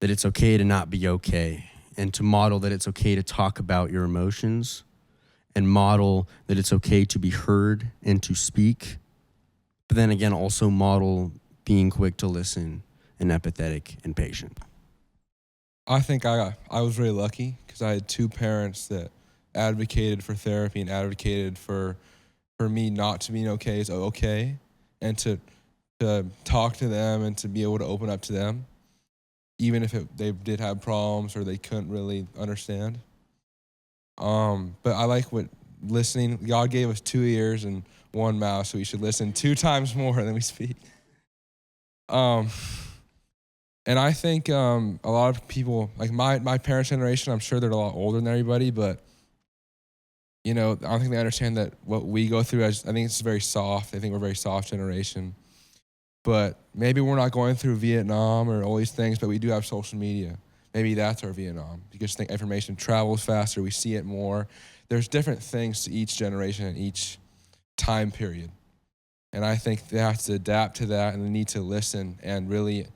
that it's okay to not be okay, and to model that it's okay to talk about your emotions, and model that it's okay to be heard and to speak. But then again, also model being quick to listen and empathetic and patient. I think I was really lucky because I had two parents that advocated for therapy and advocated for me not to be okay is okay, and to talk to them and to be able to open up to them, even if they did have problems or they couldn't really understand. But I like what listening, God gave us 2 ears and 1 mouth, so we should listen 2 times more than we speak. And I think a lot of people, my parents' generation, I'm sure they're a lot older than everybody, but I don't think they understand that what we go through, I think it's very soft. I think we're a very soft generation. But maybe we're not going through Vietnam or all these things, but we do have social media. Maybe that's our Vietnam. Because I think information travels faster, we see it more. There's different things to each generation and each time period. And I think they have to adapt to that, and they need to listen and really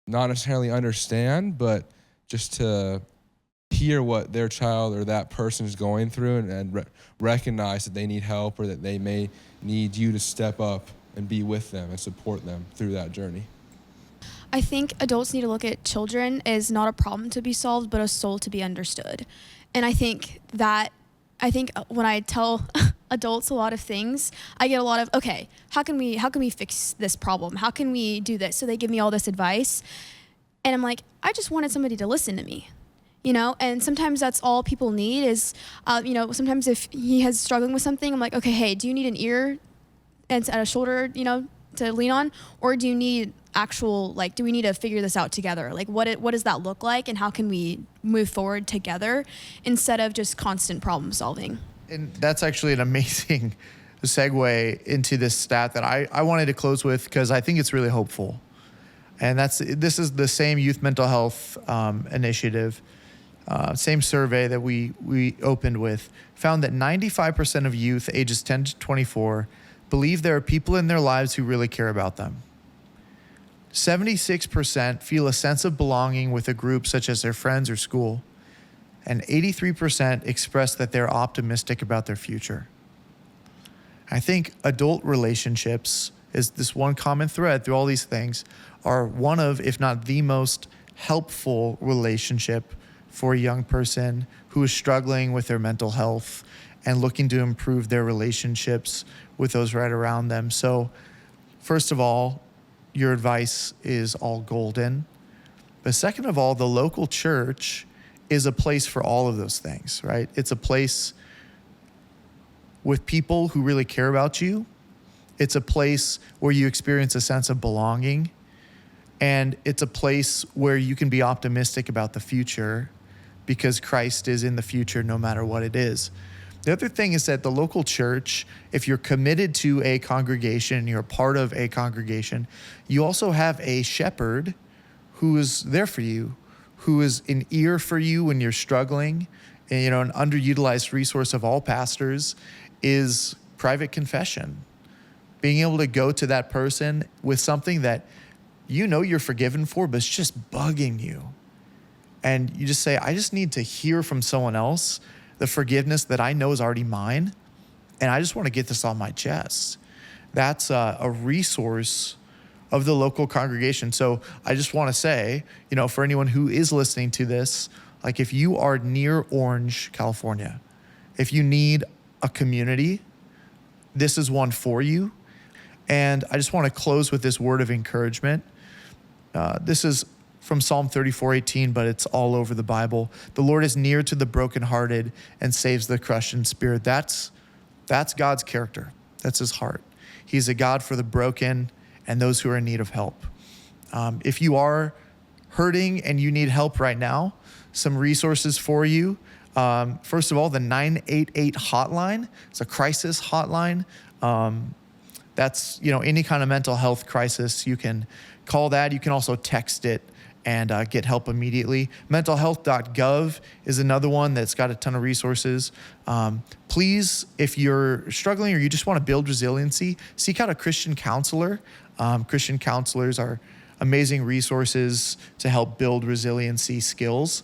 not necessarily understand, but just to hear what their child or that person is going through, and recognize that they need help, or that they may need you to step up and be with them and support them through that journey. I think adults need to look at children as not a problem to be solved, but a soul to be understood. And I think when I tell adults a lot of things, I get a lot of, okay, how can we fix this problem? How can we do this? So they give me all this advice, and I'm like, I just wanted somebody to listen to me. And sometimes that's all people need is, sometimes if he is struggling with something, I'm like, okay, hey, do you need an ear and a shoulder, to lean on? Or do you need actual, do we need to figure this out together? What does that look like, and how can we move forward together instead of just constant problem solving? And that's actually an amazing segue into this stat that I wanted to close with, because I think it's really hopeful. And this is the same youth mental health initiative, same survey that we opened with, found that 95% of youth ages 10 to 24 believe there are people in their lives who really care about them. 76% feel a sense of belonging with a group such as their friends or school. And 83% express that they're optimistic about their future. I think adult relationships is this one common thread through all these things, are one of, if not the most helpful relationship for a young person who is struggling with their mental health and looking to improve their relationships with those right around them. So first of all, your advice is all golden. But second of all, the local church is a place for all of those things, right? It's a place with people who really care about you. It's a place where you experience a sense of belonging. And it's a place where you can be optimistic about the future because Christ is in the future no matter what it is. The other thing is that the local church, if you're committed to a congregation, you're a part of a congregation, you also have a shepherd who is there for you, who is an ear for you when you're struggling. And, an underutilized resource of all pastors is private confession. Being able to go to that person with something that you're forgiven for, but it's just bugging you. And you just say, I just need to hear from someone else the forgiveness that I know is already mine. And I just want to get this on my chest. That's a resource of the local congregation. So I just want to say, for anyone who is listening to this, like if you are near Orange, California, if you need a community, this is one for you. And I just want to close with this word of encouragement. This is from Psalm 34:18, but it's all over the Bible. The Lord is near to the brokenhearted and saves the crushed in spirit. That's God's character. That's his heart. He's a God for the broken and those who are in need of help. If you are hurting and you need help right now, some resources for you. First of all, the 988 hotline. It's a crisis hotline. That's, any kind of mental health crisis. You can call that. You can also text it and get help immediately. Mentalhealth.gov is another one that's got a ton of resources. Please, if you're struggling or you just want to build resiliency, seek out a Christian counselor. Christian counselors are amazing resources to help build resiliency skills.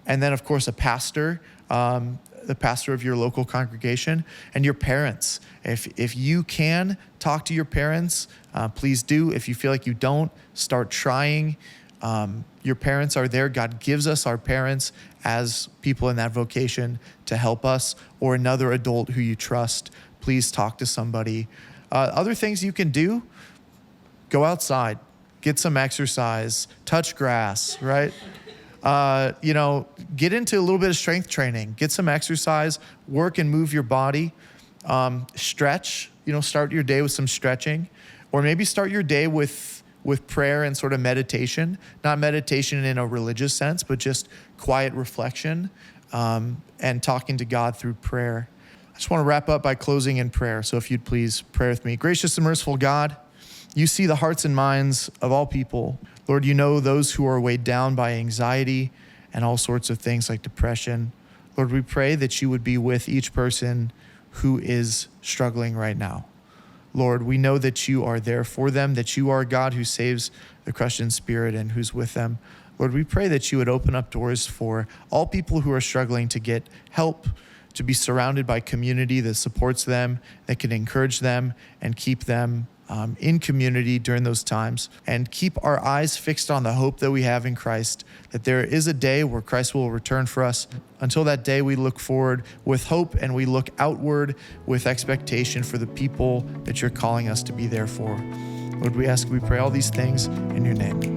And then, of course, a pastor, the pastor of your local congregation, and your parents. If you can talk to your parents, please do. If you feel like you don't, start trying. Your parents are there. God gives us our parents as people in that vocation to help us, or another adult who you trust. Please talk to somebody. Other things you can do, go outside, get some exercise, touch grass, right? Get into a little bit of strength training, get some exercise, work and move your body, stretch, start your day with some stretching, or maybe start your day with prayer and sort of meditation, not meditation in a religious sense, but just quiet reflection, and talking to God through prayer. I just want to wrap up by closing in prayer. So if you'd please pray with me. Gracious and merciful God, you see the hearts and minds of all people. Lord, you know those who are weighed down by anxiety and all sorts of things like depression. Lord, we pray that you would be with each person who is struggling right now. Lord, we know that you are there for them, that you are a God who saves the crushed in spirit and who's with them. Lord, we pray that you would open up doors for all people who are struggling to get help, to be surrounded by community that supports them, that can encourage them and keep them in community during those times, and keep our eyes fixed on the hope that we have in Christ, that there is a day where Christ will return for us. Until that day, we look forward with hope and we look outward with expectation for the people that you're calling us to be there for. Lord, we pray all these things in your name.